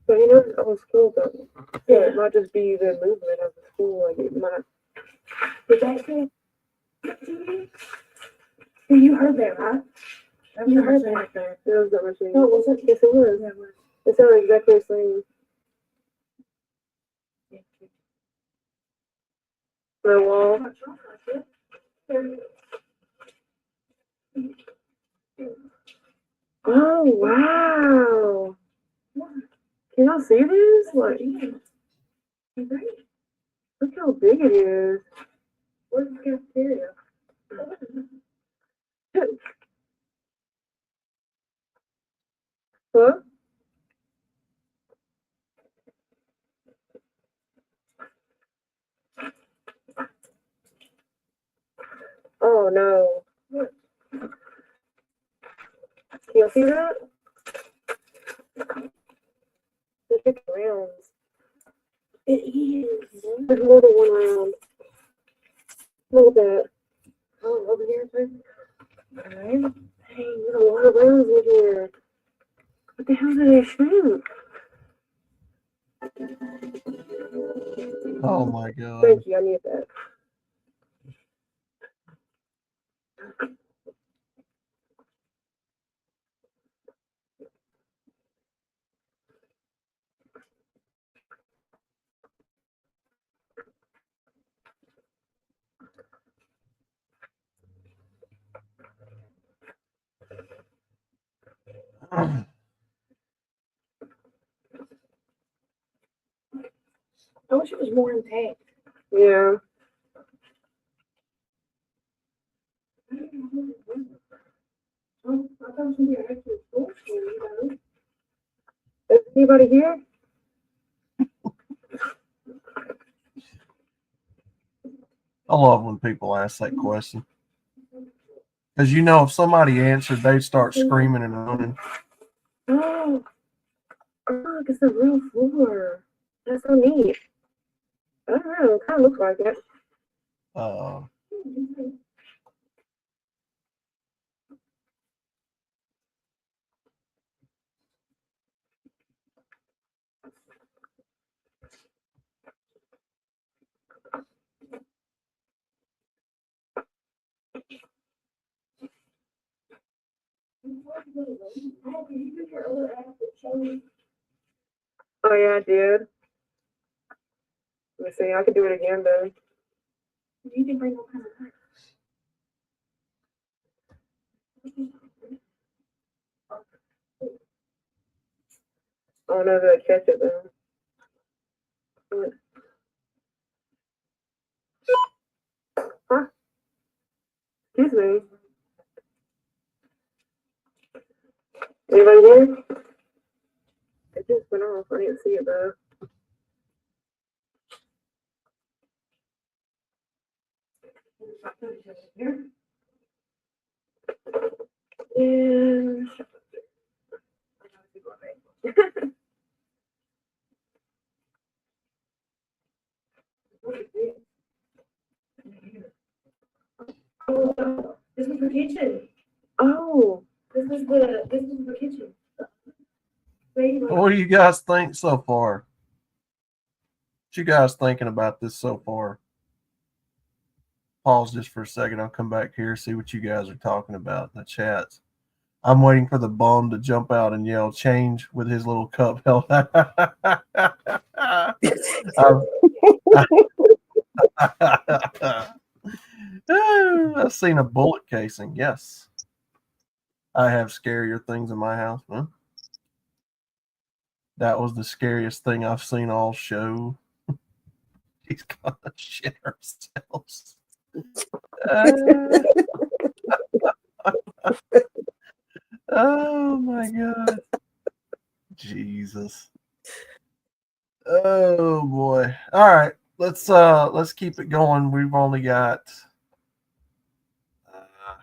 But you know, it's all school though. Yeah, it might just be the movement of the school. Like it might. Did that say? Well, you heard that, right? You heard that. It was that much. No, it wasn't. Yes, it was. Yeah, it was. It sounded exactly the same. The wall. Oh wow! Can y'all see this? Like, Look how big it is. Where's the cafeteria? Huh? Oh no. Can you see that? There's big rounds. It is. There's more than one round. Look at that. Oh, over here too. Alright. Hey, there's a lot of rounds in here. What the hell do they shoot? Oh my god. Thank you, I need that. I wish it was more intact. Yeah. Oh, I thought it was gonna be an actual store, you know. Is anybody here? I love when people ask that question. Because you know, if somebody answered, they'd start screaming and running. Oh, look, it's a real floor. That's so neat. I don't know, it kind of looks like it. Uh, Oh yeah, I did. Let me see, I could do it again though. You can bring all kinds of I don't know if I'd catch it though. What? Huh? Excuse me. Anybody here? It just went off. I didn't see it though. And This was the kitchen. oh, This was the kitchen. what do you guys think so far? What you guys thinking about this so far? Pause just for a second. I'll come back here, see what you guys are talking about in the chats. I'm waiting for the bum to jump out and yell change with his little cup held. I've seen a bullet casing. Yes. I have scarier things in my house. Huh? That was the scariest thing I've seen all show. He's gonna shit ourselves. Oh my god. Jesus. Oh boy. All right. Let's keep it going. We've only got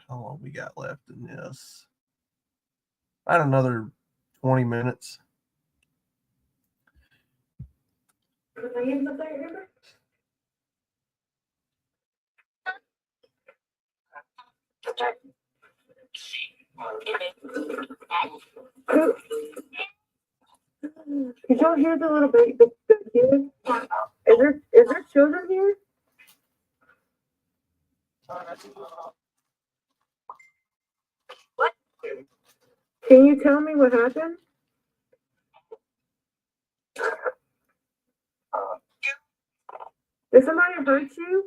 how long we got left in this? About another 20 minutes. Put my hands up there, remember? Did y'all hear the little baby, the kid? Is there children here? What? Can you tell me what happened? Did somebody hurt you?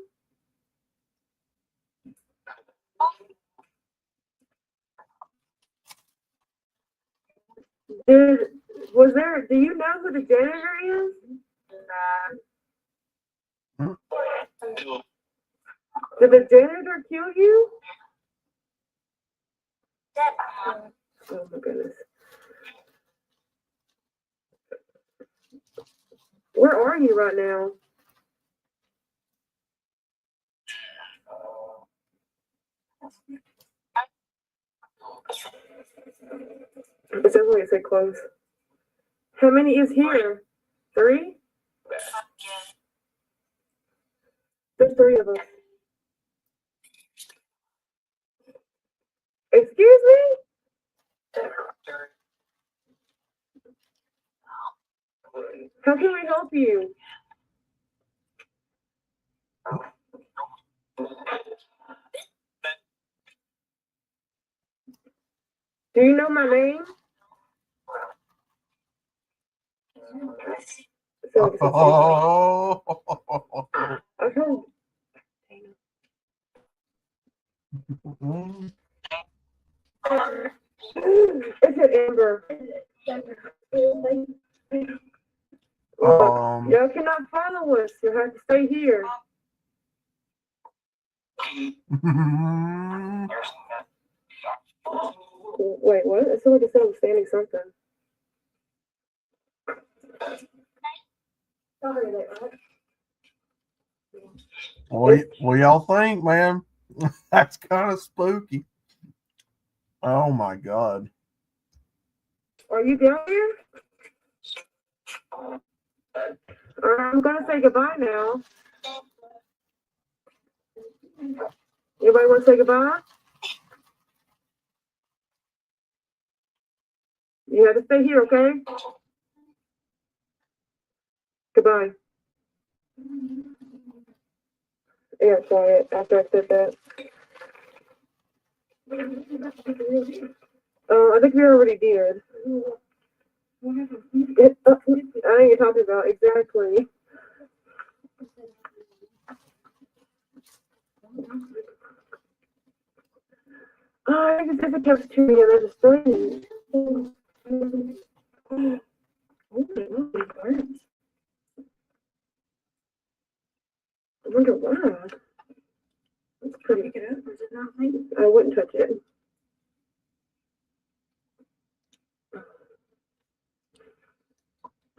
Do you know who the janitor is? Nah. Did the janitor kill you? Oh my goodness. Where are you right now? It sounds like it's close. How many is here? 3? There's 3 of us. Excuse me? How can we help you? Do you know my name? Oh, I heard. It's an Amber. Y'all cannot follow us. You have to stay here. Wait, what? It sounded like it said I was standing something. what y'all think, man? That's kind of spooky. Oh my God. Are you down here? I'm gonna say goodbye now. Anybody want to say goodbye? You have to stay here, okay? Goodbye. Yeah, quiet after I said that. I think we already did. I know you're talking about exactly. I think it's a cafeteria. There's a strange. Oh my God. I wonder why. That's pretty good. I wouldn't touch it.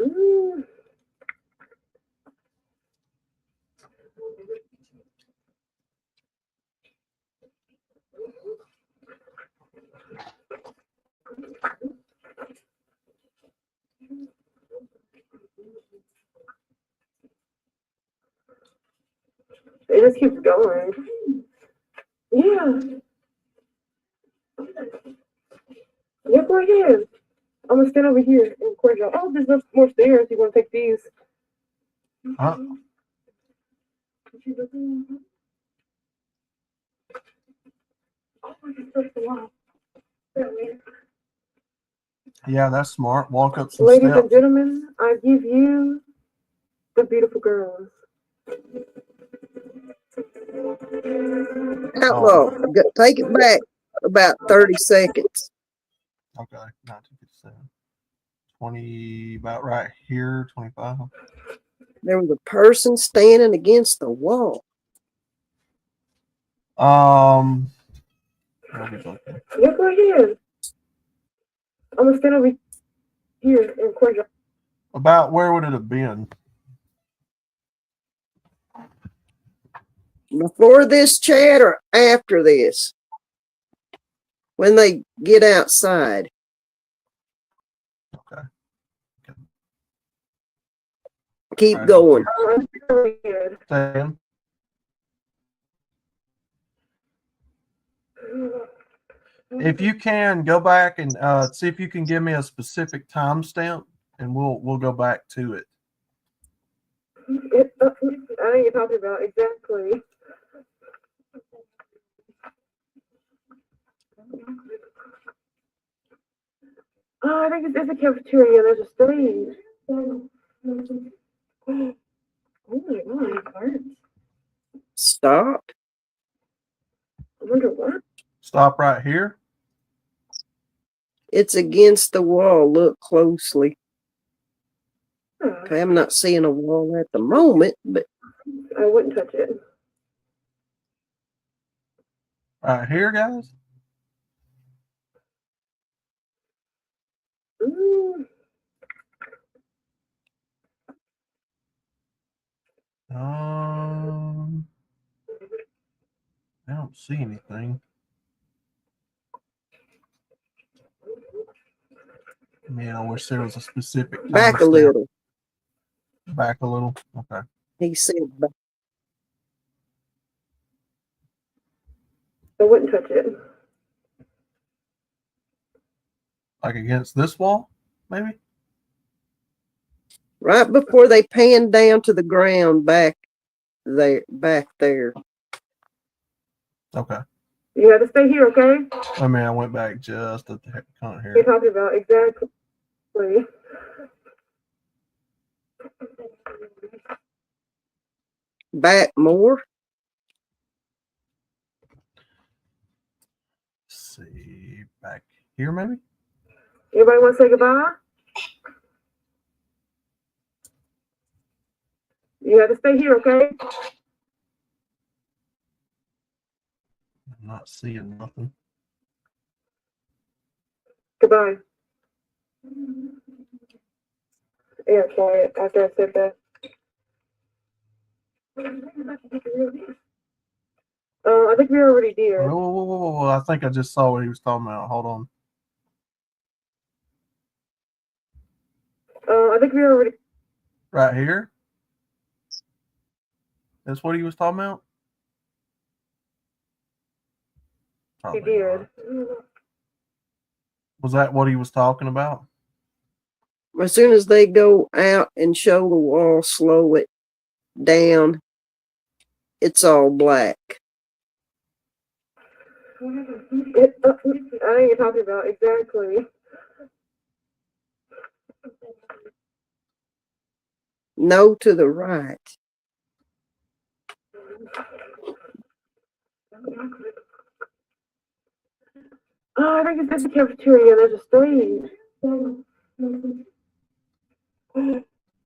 Mm. It just keeps going. Yeah. Yep, right here. I'm gonna stand over here and record y'all. Oh, there's more stairs. You wanna take these? Huh? Yeah, that's smart. Walk up some Ladies and steps. gentlemen, I give you the beautiful girls. Outlaw, take it back about 30 seconds. Okay, 1957. 20, about right here, 25. There was a person standing against the wall. Where we looking? Yep, right here. I'm gonna stand over here and record y'all. About where would it have been? Before this chat or after this? When they get outside. Okay. Keep Right. going. I'm really good. Sam? If you can go back and see if you can give me a specific timestamp, and we'll go back to it. I know you're talking about exactly. Oh, I think it's a cafeteria. There's a stage. Oh my God, it hurts. Stop. I wonder what. Stop right here. It's against the wall. Look closely. Huh. Okay, I'm not seeing a wall at the moment, but I wouldn't touch it. Right here, guys. Mm, I don't see anything. Man, I wish there was a specific Back a timestamp. little. Back a little. Okay. He said back. I wouldn't touch it. Like against this wall, maybe? Right before they panned down to the ground back there. Okay. You have to stay here, okay? I mean, I went back just at the cunt You're here. talking about exactly. Back more. Let's see. Back here, maybe? Everybody want to say goodbye? You have to stay here, okay? I'm not seeing nothing. Goodbye. Yeah, quiet after I said that. I think we already did. Whoa. I think I just saw what he was talking about. Hold on. I think we already. Right here? That's what he was talking about? We Probably did. not. Was that what he was talking about? As soon as they go out and show the wall, slow it down, it's all black. I know you're talking about exactly. No to the right. Oh, I think it's just a cafeteria. There's a stage.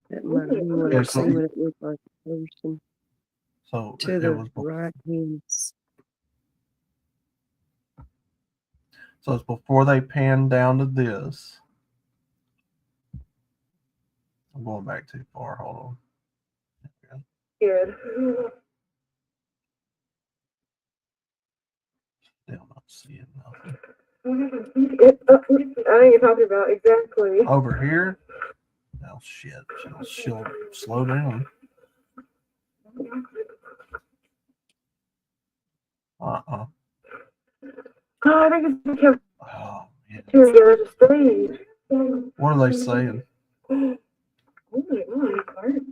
That might be what Yeah, I so- see what it looked like a person. So To it the was right hand. so it's before they pan down to this. I'm going back too far. Hold on. Good. Still not seeing nothing. I know you're talking about exactly. Over here? Oh shit. She'll slow down. Uh-uh. Oh, I think it's a Oh man. cafeteria. There's a stage. What are they saying? Oh my god, it hurts.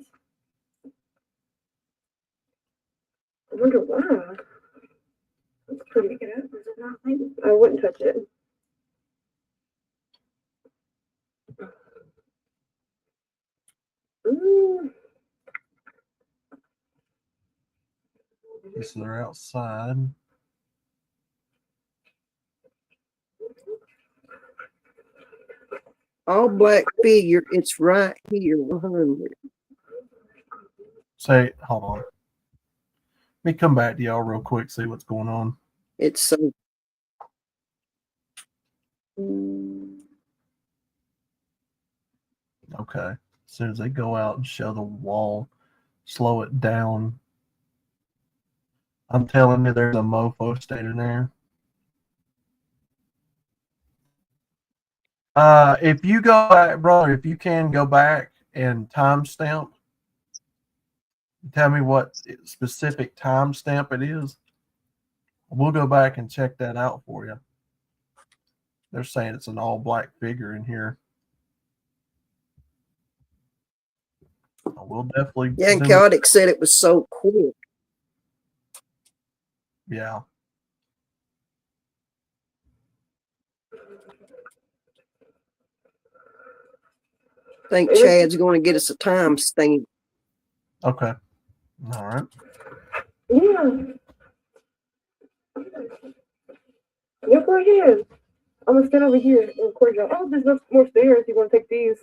I wonder why. It's pretty good. I wouldn't touch it. Mm. Guess they're outside. All black figure, it's right here, 100. Say, hold on. Let me come back to y'all real quick, see what's going on. It's so. Okay. As soon as they go out and show the wall, slow it down. I'm telling you, there's a mofo standing there. If you go back, brother, if you can go back and timestamp, tell me what specific timestamp it is. We'll go back and check that out for you. They're saying it's an all black figure in here. We'll definitely. Yeah, and Chaotic said it was so quick. Yeah. I think Chad's going to get us a time stamp. Okay. All right. Yeah. Yep, right here. I'm gonna stand over here and record y'all. Oh, there's no more stairs. You want to take these?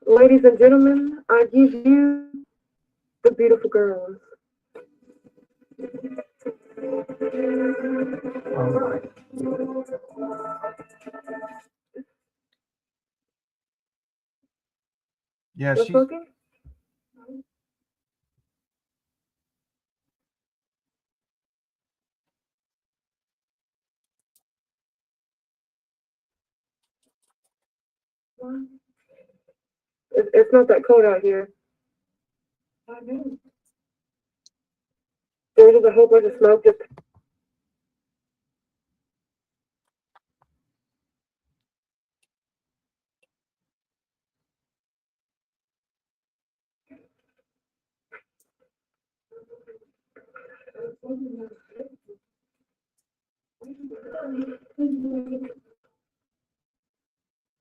Ladies and gentlemen, I give you the beautiful girls. Yeah, What's she. cooking? It's not that cold out here. There's just a whole bunch of smoke just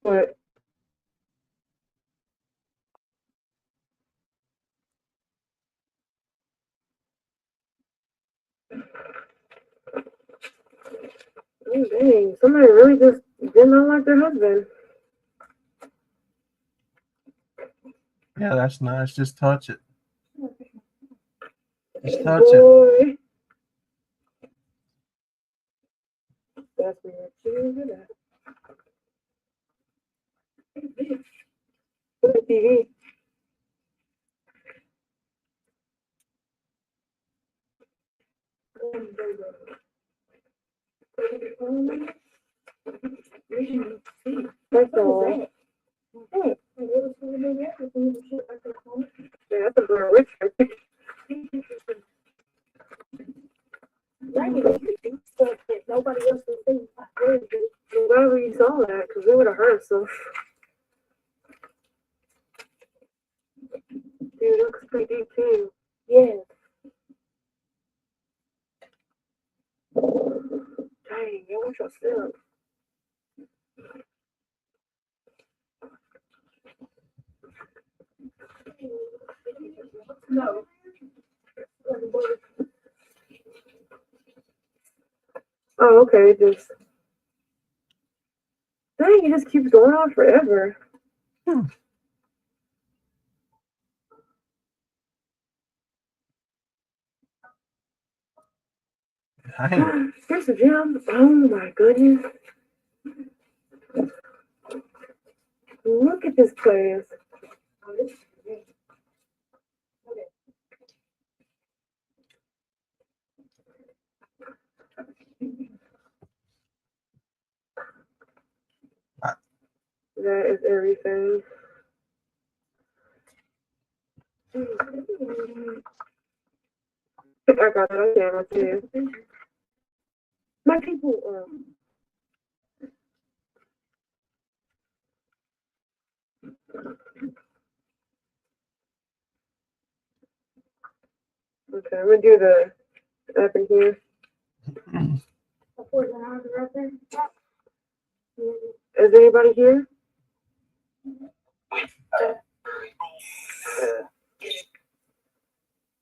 but oh, dang, somebody really just did not like their husband. Yeah, that's nice. Just touch it. Just touch it. Boy. That's weird. Look at TV. That's all. Yeah, that's a girl rich right there. Nobody else will see. I'm glad we saw that because it would have hurt. So, dude, it looks pretty deep too. Yeah. Dang, I wish I slept. No. Oh, okay. Just dang, it just keeps going on forever. Dang. Here's the gym. Oh my goodness. Look at this place. That is everything. I got that on camera too. My people, okay, I'm gonna do the up in here. Is anybody here?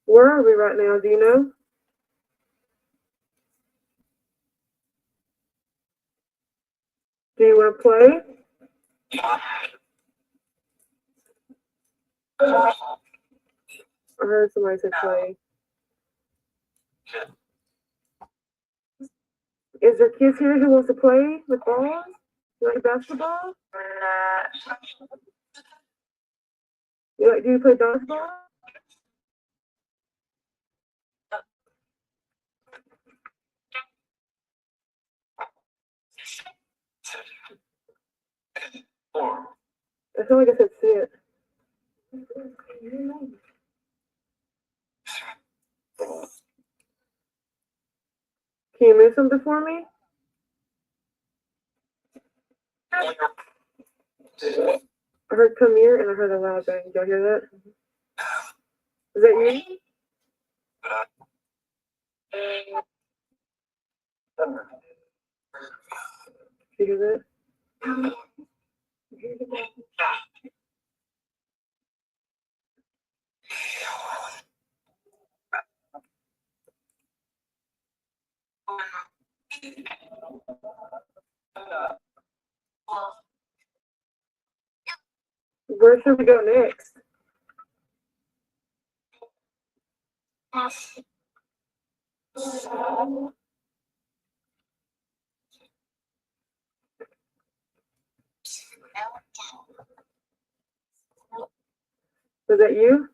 Where are we right now? Do you know? Do you want to play? I heard somebody say play. Is there kids here who wants to play with balls? You like basketball? Do you play dodgeball? I feel like I said sit. Can you move something for me? I heard come here and I heard a loud bang. Did y'all hear that? Is that you? Did you hear that? Where should we go next? Was that you?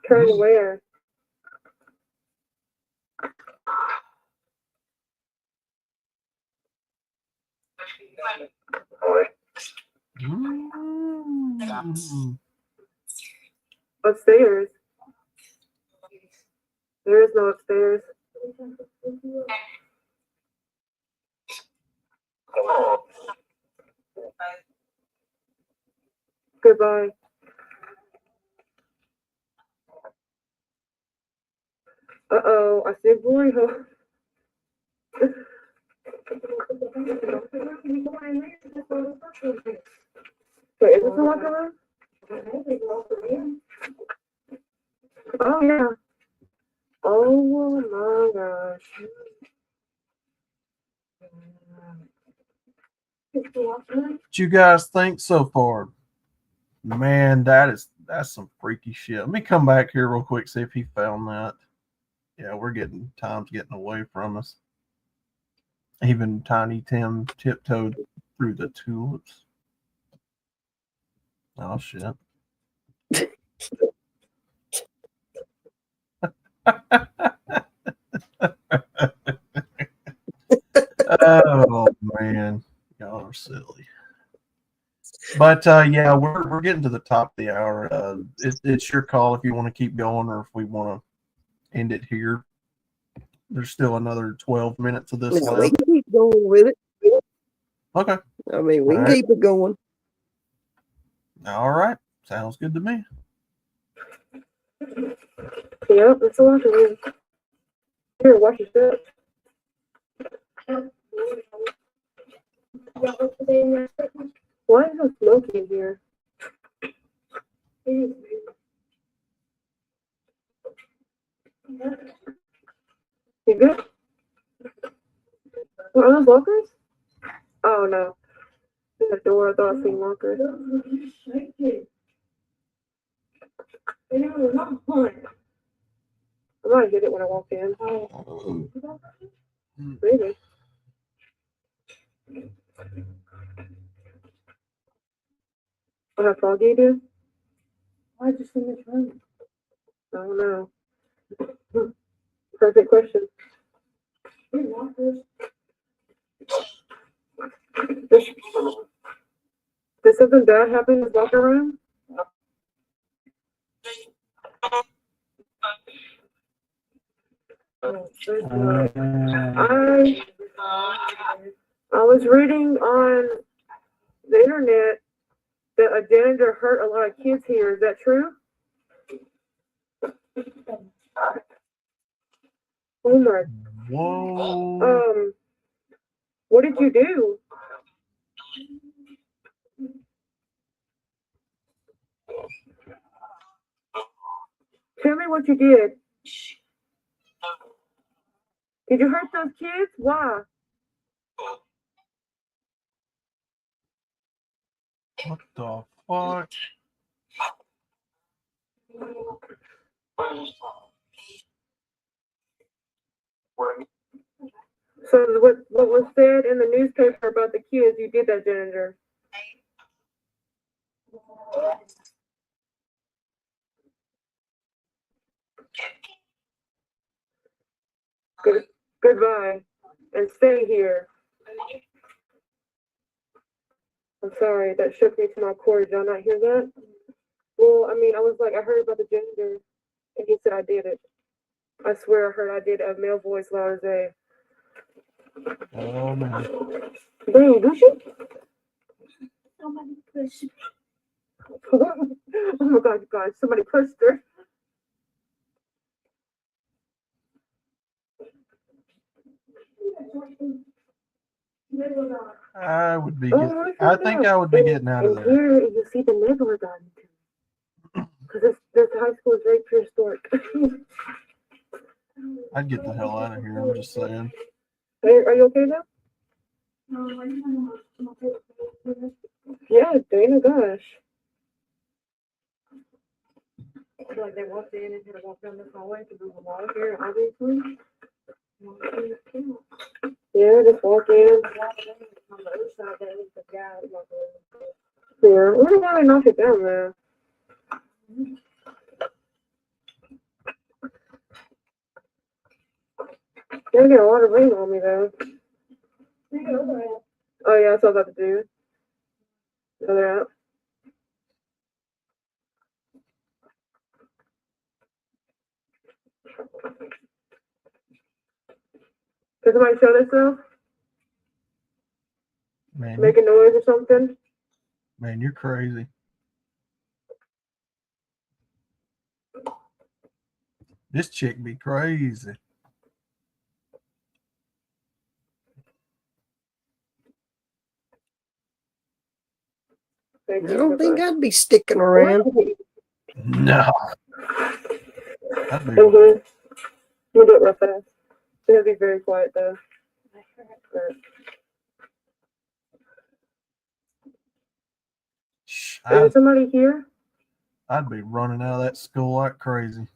Turn where? Mm. Upstairs. There is no upstairs. Goodbye. Uh-oh, I said glory hole. Wait, is this a locker room? Oh, yeah. Oh, my gosh. What you guys think so far? Man, that's some freaky shit. Let me come back here real quick, see if he found that. Yeah, time's getting away from us. Even Tiny Tim tiptoed through the tulips. Oh shit. Oh man, y'all are silly. But yeah, we're getting to the top of the hour. It's your call if you want to keep going or if we want to end it here. There's still another 12 minutes of this No, we left. can keep going with it. Okay. I mean, we can Alright. keep it going. All right. Sounds good to me. Yep, it's a locker room. Here, watch your step. Why is there smoke in here? You good? What, are those lockers? Oh, no. The door, I thought I seen lockers. I might get it when I walk in. Maybe. Oh, how foggy it is? Why just in this room? I don't know. Perfect question. Did something bad happen in this locker room? I was reading on the internet that a janitor hurt a lot of kids here. Is that true? Oh my. Whoa. What did you do? Tell me what you did. Did you hurt those kids? Why? What the fuck? So what was said in the newspaper about the kids, you did that, janitor? Goodbye, and stay here. I'm sorry, that shook me to my core. Did y'all not hear that? Well, I mean, I was like, I heard about the janitor, and he said I did it. I swear I heard I did a male voice loud as a. Oh man. Dang, do she? Somebody push. Oh my God, you guys, somebody pushed her. I would be. Oh, I think I would be getting out of and there. here you see the Megalodon too. Because this high school is very prehistoric. I'd get the hell out of here. I'm just saying. Are you okay though? Yeah, Dana, gosh. Like they walked in and had to walk down this hallway to move the wall here, obviously. Yeah, just walk in. On the other side, there was the guy, like, Yeah, I wonder why they knocked it down there. Gonna get a lot of rain on me though. Oh yeah, that's what I was about to do. Oh, they're out. Can somebody show themselves? Man, Make a noise or something? man, you're crazy. This chick be crazy. I don't think I'd be sticking around. No. That'd be Mm-hmm. We'll do it real fast. It's gonna be very quiet though. Is there somebody here? I'd be running out of that school like crazy.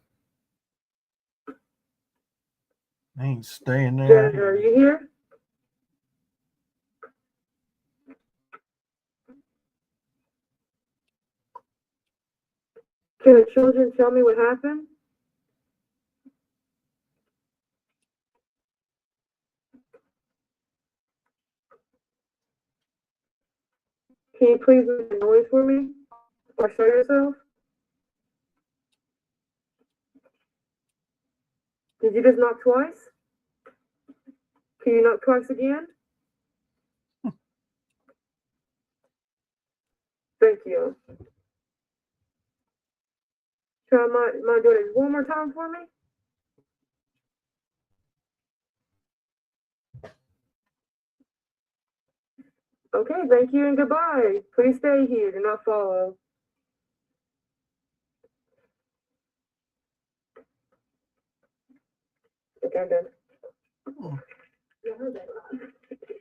I ain't staying there. Janitor, are you here? Can the children tell me what happened? Can you please make a noise for me? Or show yourself? Did you just knock twice? Can you knock twice again? Thank you. Try mind doing it one more time for me? Okay, thank you and goodbye. Please stay here, do not follow. Okay, I'm done.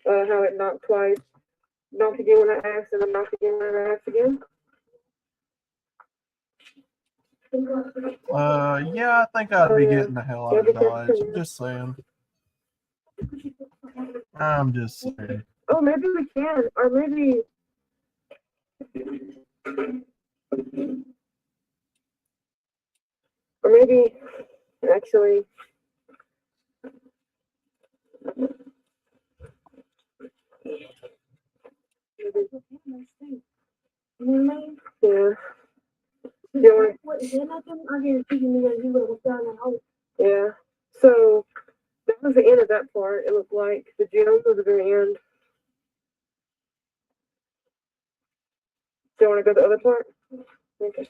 How it knocked twice. Knocked again when I asked, and then knocked again when I asked again. Yeah, I think I'd be getting the hell out of Dodge. I'm just saying. I'm just saying. Oh, maybe we can, or maybe. Or maybe, actually. Yeah. Yeah. So that was the end of that part. It looked like the gym was the very end. Do you want to go to the other part? Okay.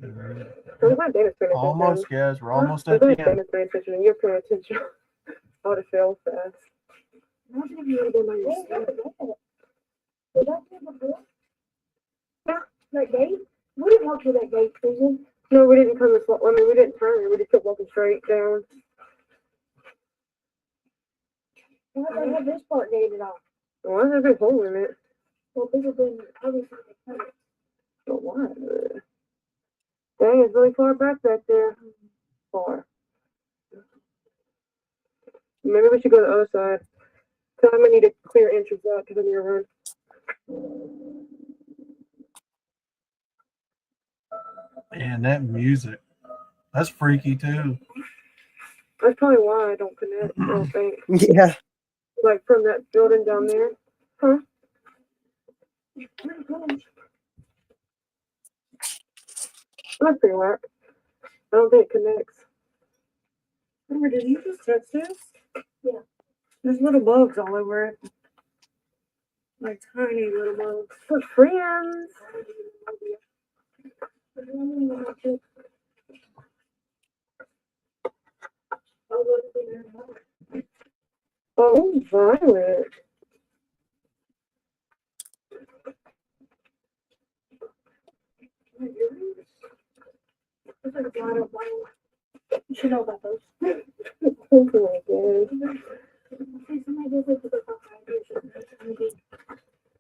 I'm glad Dana's paying attention. Almost, guys. We're almost I'm at the glad end. Dana's paying attention and you're paying attention. I would have failed fast. That gate? We didn't walk through that gate, Susan. No, we didn't come this way. I mean, we didn't turn. We just kept walking straight down. Why don't they have this part gated off? Why is there a big hole in it? Well, people been obviously they cut it. But why? Dang, it's really far back there. Far. Maybe we should go to the other side. So I'm gonna need a clear entrance out because I'm gonna run. Man, that music. That's freaky too. That's probably why I don't connect. I don't think. Yeah. Like from that building down there. Huh? That's pretty whack. I don't think it connects. Remember, did you just touch this? Yeah. There's little bugs all over it. Like tiny little bugs. We're friends. Oh, Violet. It's like a blot of white. You should know about those. Oh my god. Okay, somebody does like the top five.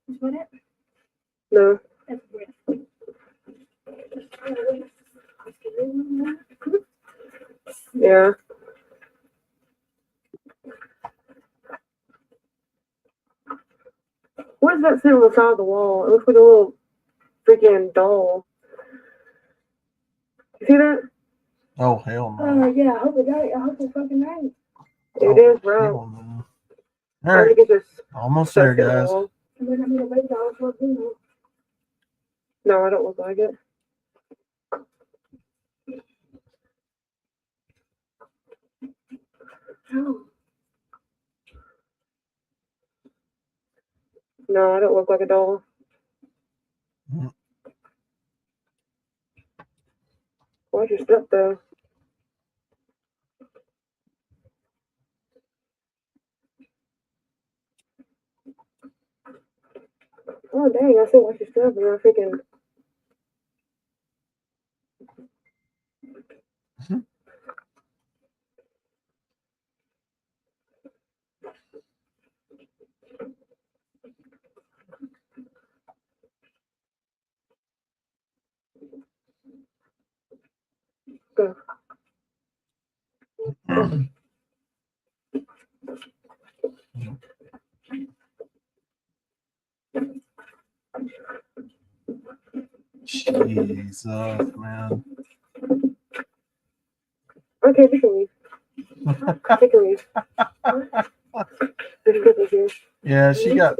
Is what it? No. That's weird. Yeah. What is that sitting on the side of the wall? It looks like a little freaking doll. You see that? Oh hell no! Yeah, I hope it got it. I hope it's fucking right. It is, bro. Hell no. All I right, think it's just almost there, stuck in the guys. wall. And then I'm gonna wait dollars for it. No, I don't look like it. Oh, No, I don't look like a doll. Mm. Why's your step though? Oh dang, I said watch your step and I freaking go. Jesus, man. Okay, we can leave. We can leave. There's people here. Yeah, she got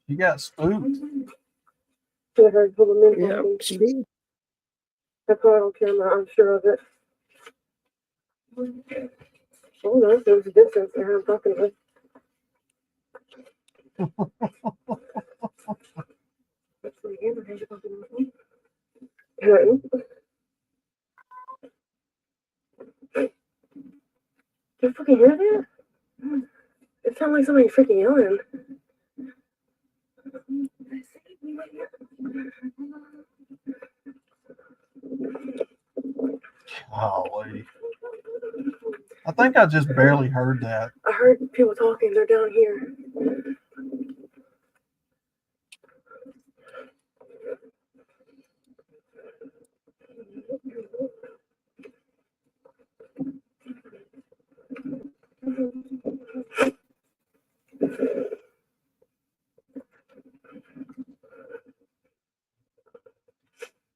Yeah. spooked. Should have heard people men Yeah, talking. she did. That's why I don't care. I'm sure of it. Oh no, there's a distance there. I'm talking about. That's the hammerhead you're talking about. Do you fucking hear that? It sounds like somebody freaking yelling. Golly. I think I just barely heard that. I heard people talking. They're down here.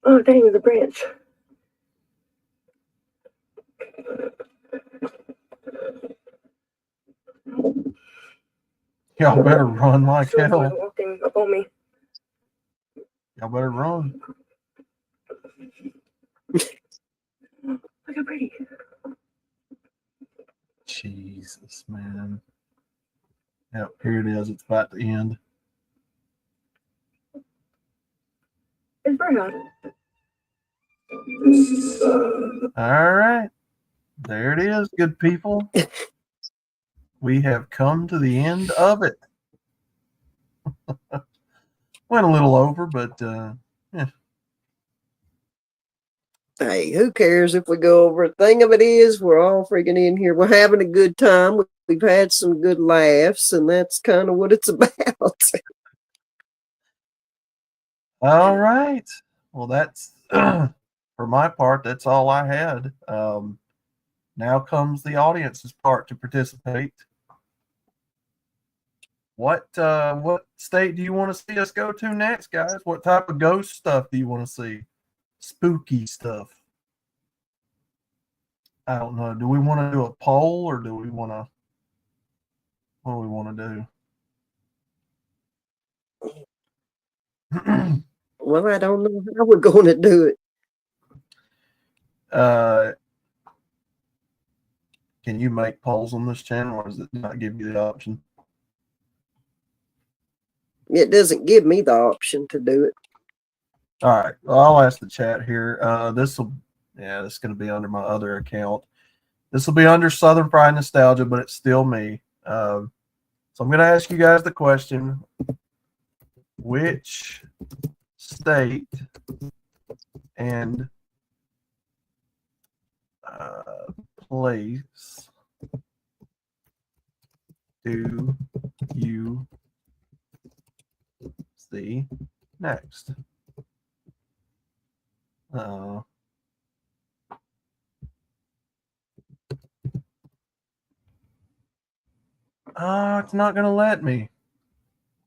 Oh dang, there's a branch. Y'all better run like Someone's hell. walking up on me. Y'all better run. Look how pretty. Jesus, man. Yep, here it is. It's about to end. It's Brown. All right. There it is, good people. We have come to the end of it. Went a little over, but Hey, who cares if we go over? The thing of it is, we're all freaking in here. We're having a good time. We've had some good laughs, and that's kind of what it's about. all right. Well, that's for my part, that's all I had. Now comes the audience's part to participate. What state do you want to see us go to next, guys? What type of ghost stuff do you want to see? Spooky stuff. I don't know. Do we want to do a poll or do we want to? What do we want to do? Well, I don't know how we're going to do it. Can you make polls on this channel, or does it not give you the option? It doesn't give me the option to do it. All right. Well, I'll ask the chat here. This is going to be under my other account. This will be under Southern Pride Nostalgia, but it's still me. So I'm going to ask you guys the question: which state and place do you see next? It's not gonna let me.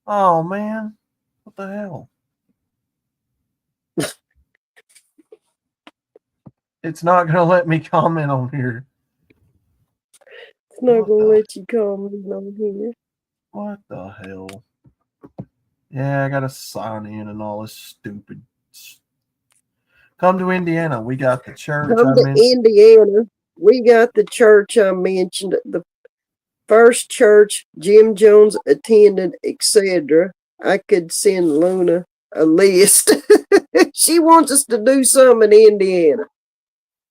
Oh man, what the hell? It's not gonna let me comment on here. It's not What gonna the- let you comment on here. What the hell? Yeah, I gotta sign in and all this stupid. Come to Indiana. We got the church. Come to Indiana. We got the church I mentioned, the first church Jim Jones attended, etc. I could send Luna a list. She wants us to do some in Indiana.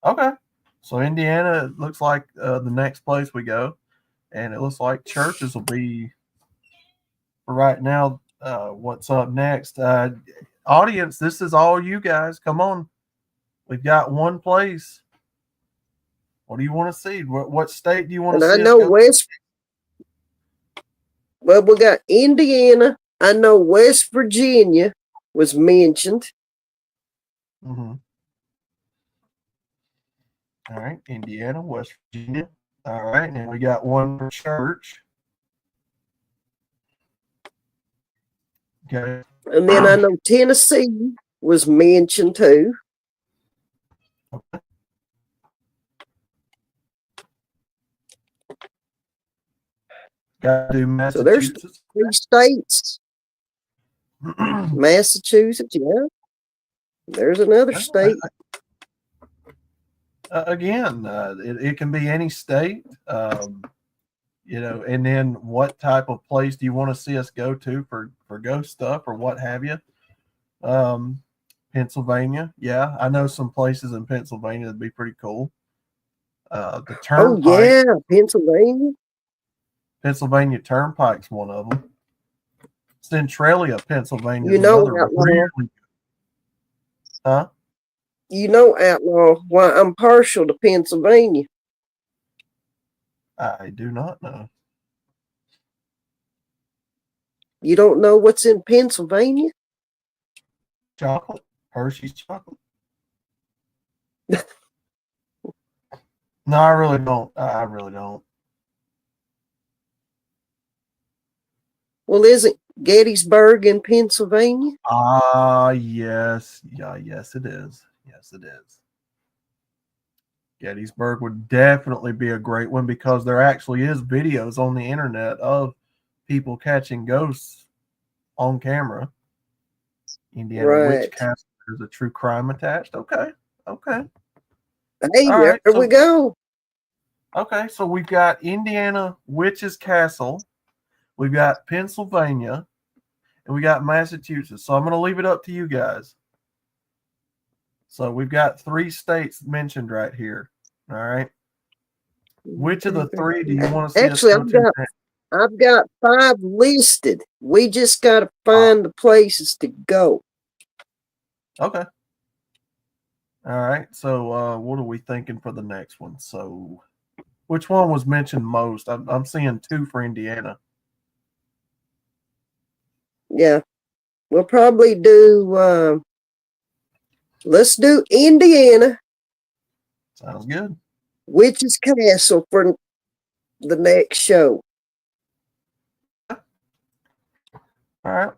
Okay. So Indiana looks like the next place we go, and it looks like churches will be for right now. What's up next? Audience, this is all you guys. Come on. We've got one place. What do you want to see? What state do you want And to I see? know well, we got Indiana. I know West Virginia was mentioned. Mm-hmm. All right, Indiana, West Virginia. All right, and we got one for church. Okay. And then I know Tennessee was mentioned too. Okay. Got to do So there's Massachusetts. 3 states. Massachusetts, yeah. There's another state. Again, it can be any state, and then what type of place do you want to see us go to for ghost stuff or what have you? Pennsylvania, yeah, I know some places in Pennsylvania that'd be pretty cool. The Turnpike. Oh yeah, Pennsylvania. Pennsylvania Turnpike's one of them. Centralia, Pennsylvania. You know, Outlaw. Really, huh? You know, Outlaw, why I'm partial to Pennsylvania. I do not know. You don't know what's in Pennsylvania? Chocolate, Hershey's chocolate. No, I really don't. I really don't. Well, isn't Gettysburg in Pennsylvania? Yes. Yeah, yes, it is. Yes, it is. Gettysburg would definitely be a great one because there actually is videos on the internet of people catching ghosts on camera. Indiana Witch Castle. There's a true crime attached. Okay. Hey, All there right, we go. Okay, so we've got Indiana Witch's Castle, we've got Pennsylvania, and we got Massachusetts. So I'm going to leave it up to you guys. So we've got 3 states mentioned right here. All right. Which of the 3 do you want to see Actually, us go to? I've got 5 listed. We just got to find the places to go. Okay. All right. So what are we thinking for the next one? So which one was mentioned most? I'm seeing 2 for Indiana. Yeah. We'll probably do, let's do Indiana. Sounds good. Witch's Castle for the next show. All right.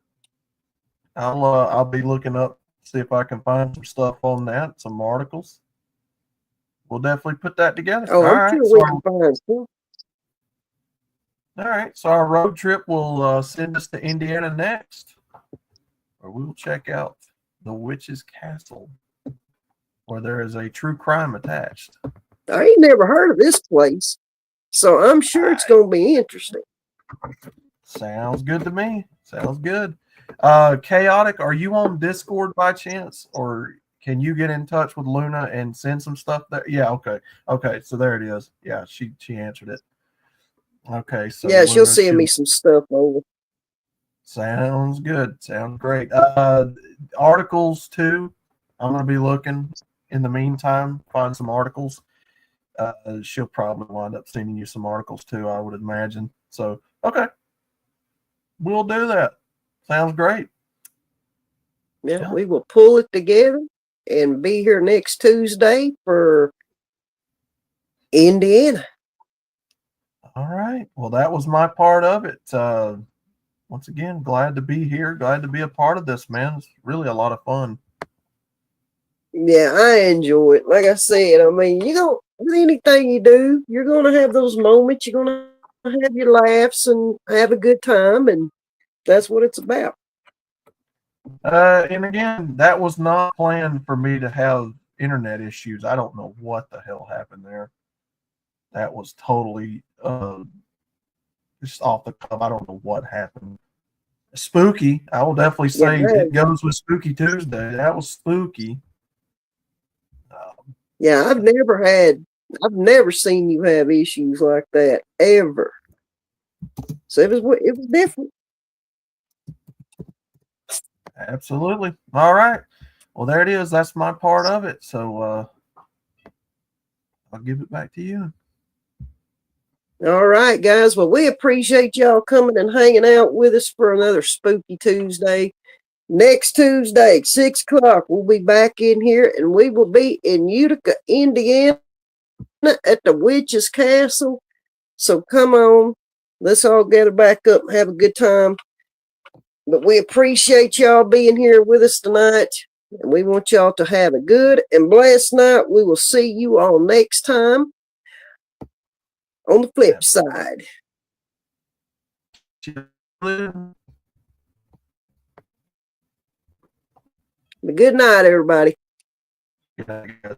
I'll be looking up, see if I can find some stuff on that, some articles. We'll definitely put that together. Oh, All I'm right. sure So we can find some. all right. So our road trip will send us to Indiana next, where we will check out the Witch's Castle, where there is a true crime attached. I ain't never heard of this place, so I'm sure it's going to be interesting. Sounds good to me. Sounds good. Chaotic, are you on Discord by chance, or can you get in touch with Luna and send some stuff there? Yeah, okay. So there it is. Yeah, she answered it. Okay, so Yeah, she'll Luna, send me some stuff over. Sounds good. Sounds great. Articles too. I'm gonna be looking in the meantime, find some articles. she'll probably wind up sending you some articles too, I would imagine. So, okay, we'll do that. Sounds great. Yeah, Yeah. we will pull it together and be here next Tuesday for Indiana. All right. Well, that was my part of it. Once again, glad to be here. Glad to be a part of this, man. It's really a lot of fun. Yeah, I enjoy it. Like I said, I mean, you know, with anything you do, you're going to have those moments. You're going to have your laughs and have a good time. And that's what it's about. And again, that was not planned for me to have internet issues. I don't know what the hell happened there. That was totally just off the cuff. I don't know what happened. Spooky. I will definitely say it goes with Spooky Tuesday. That was spooky. Yeah, I've never seen you have issues like that ever. So it was different. Absolutely. All right. Well, there it is. That's my part of it. So I'll give it back to you. All right, guys. Well, we appreciate y'all coming and hanging out with us for another Spooky Tuesday. Next Tuesday, 6 o'clock, we'll be back in here and we will be in Utica, Indiana at the Witch's Castle. So come on, let's all gather back up and have a good time. But we appreciate y'all being here with us tonight. And we want y'all to have a good and blessed night. We will see you all next time on the flip side. Good night, everybody. Good night, guys.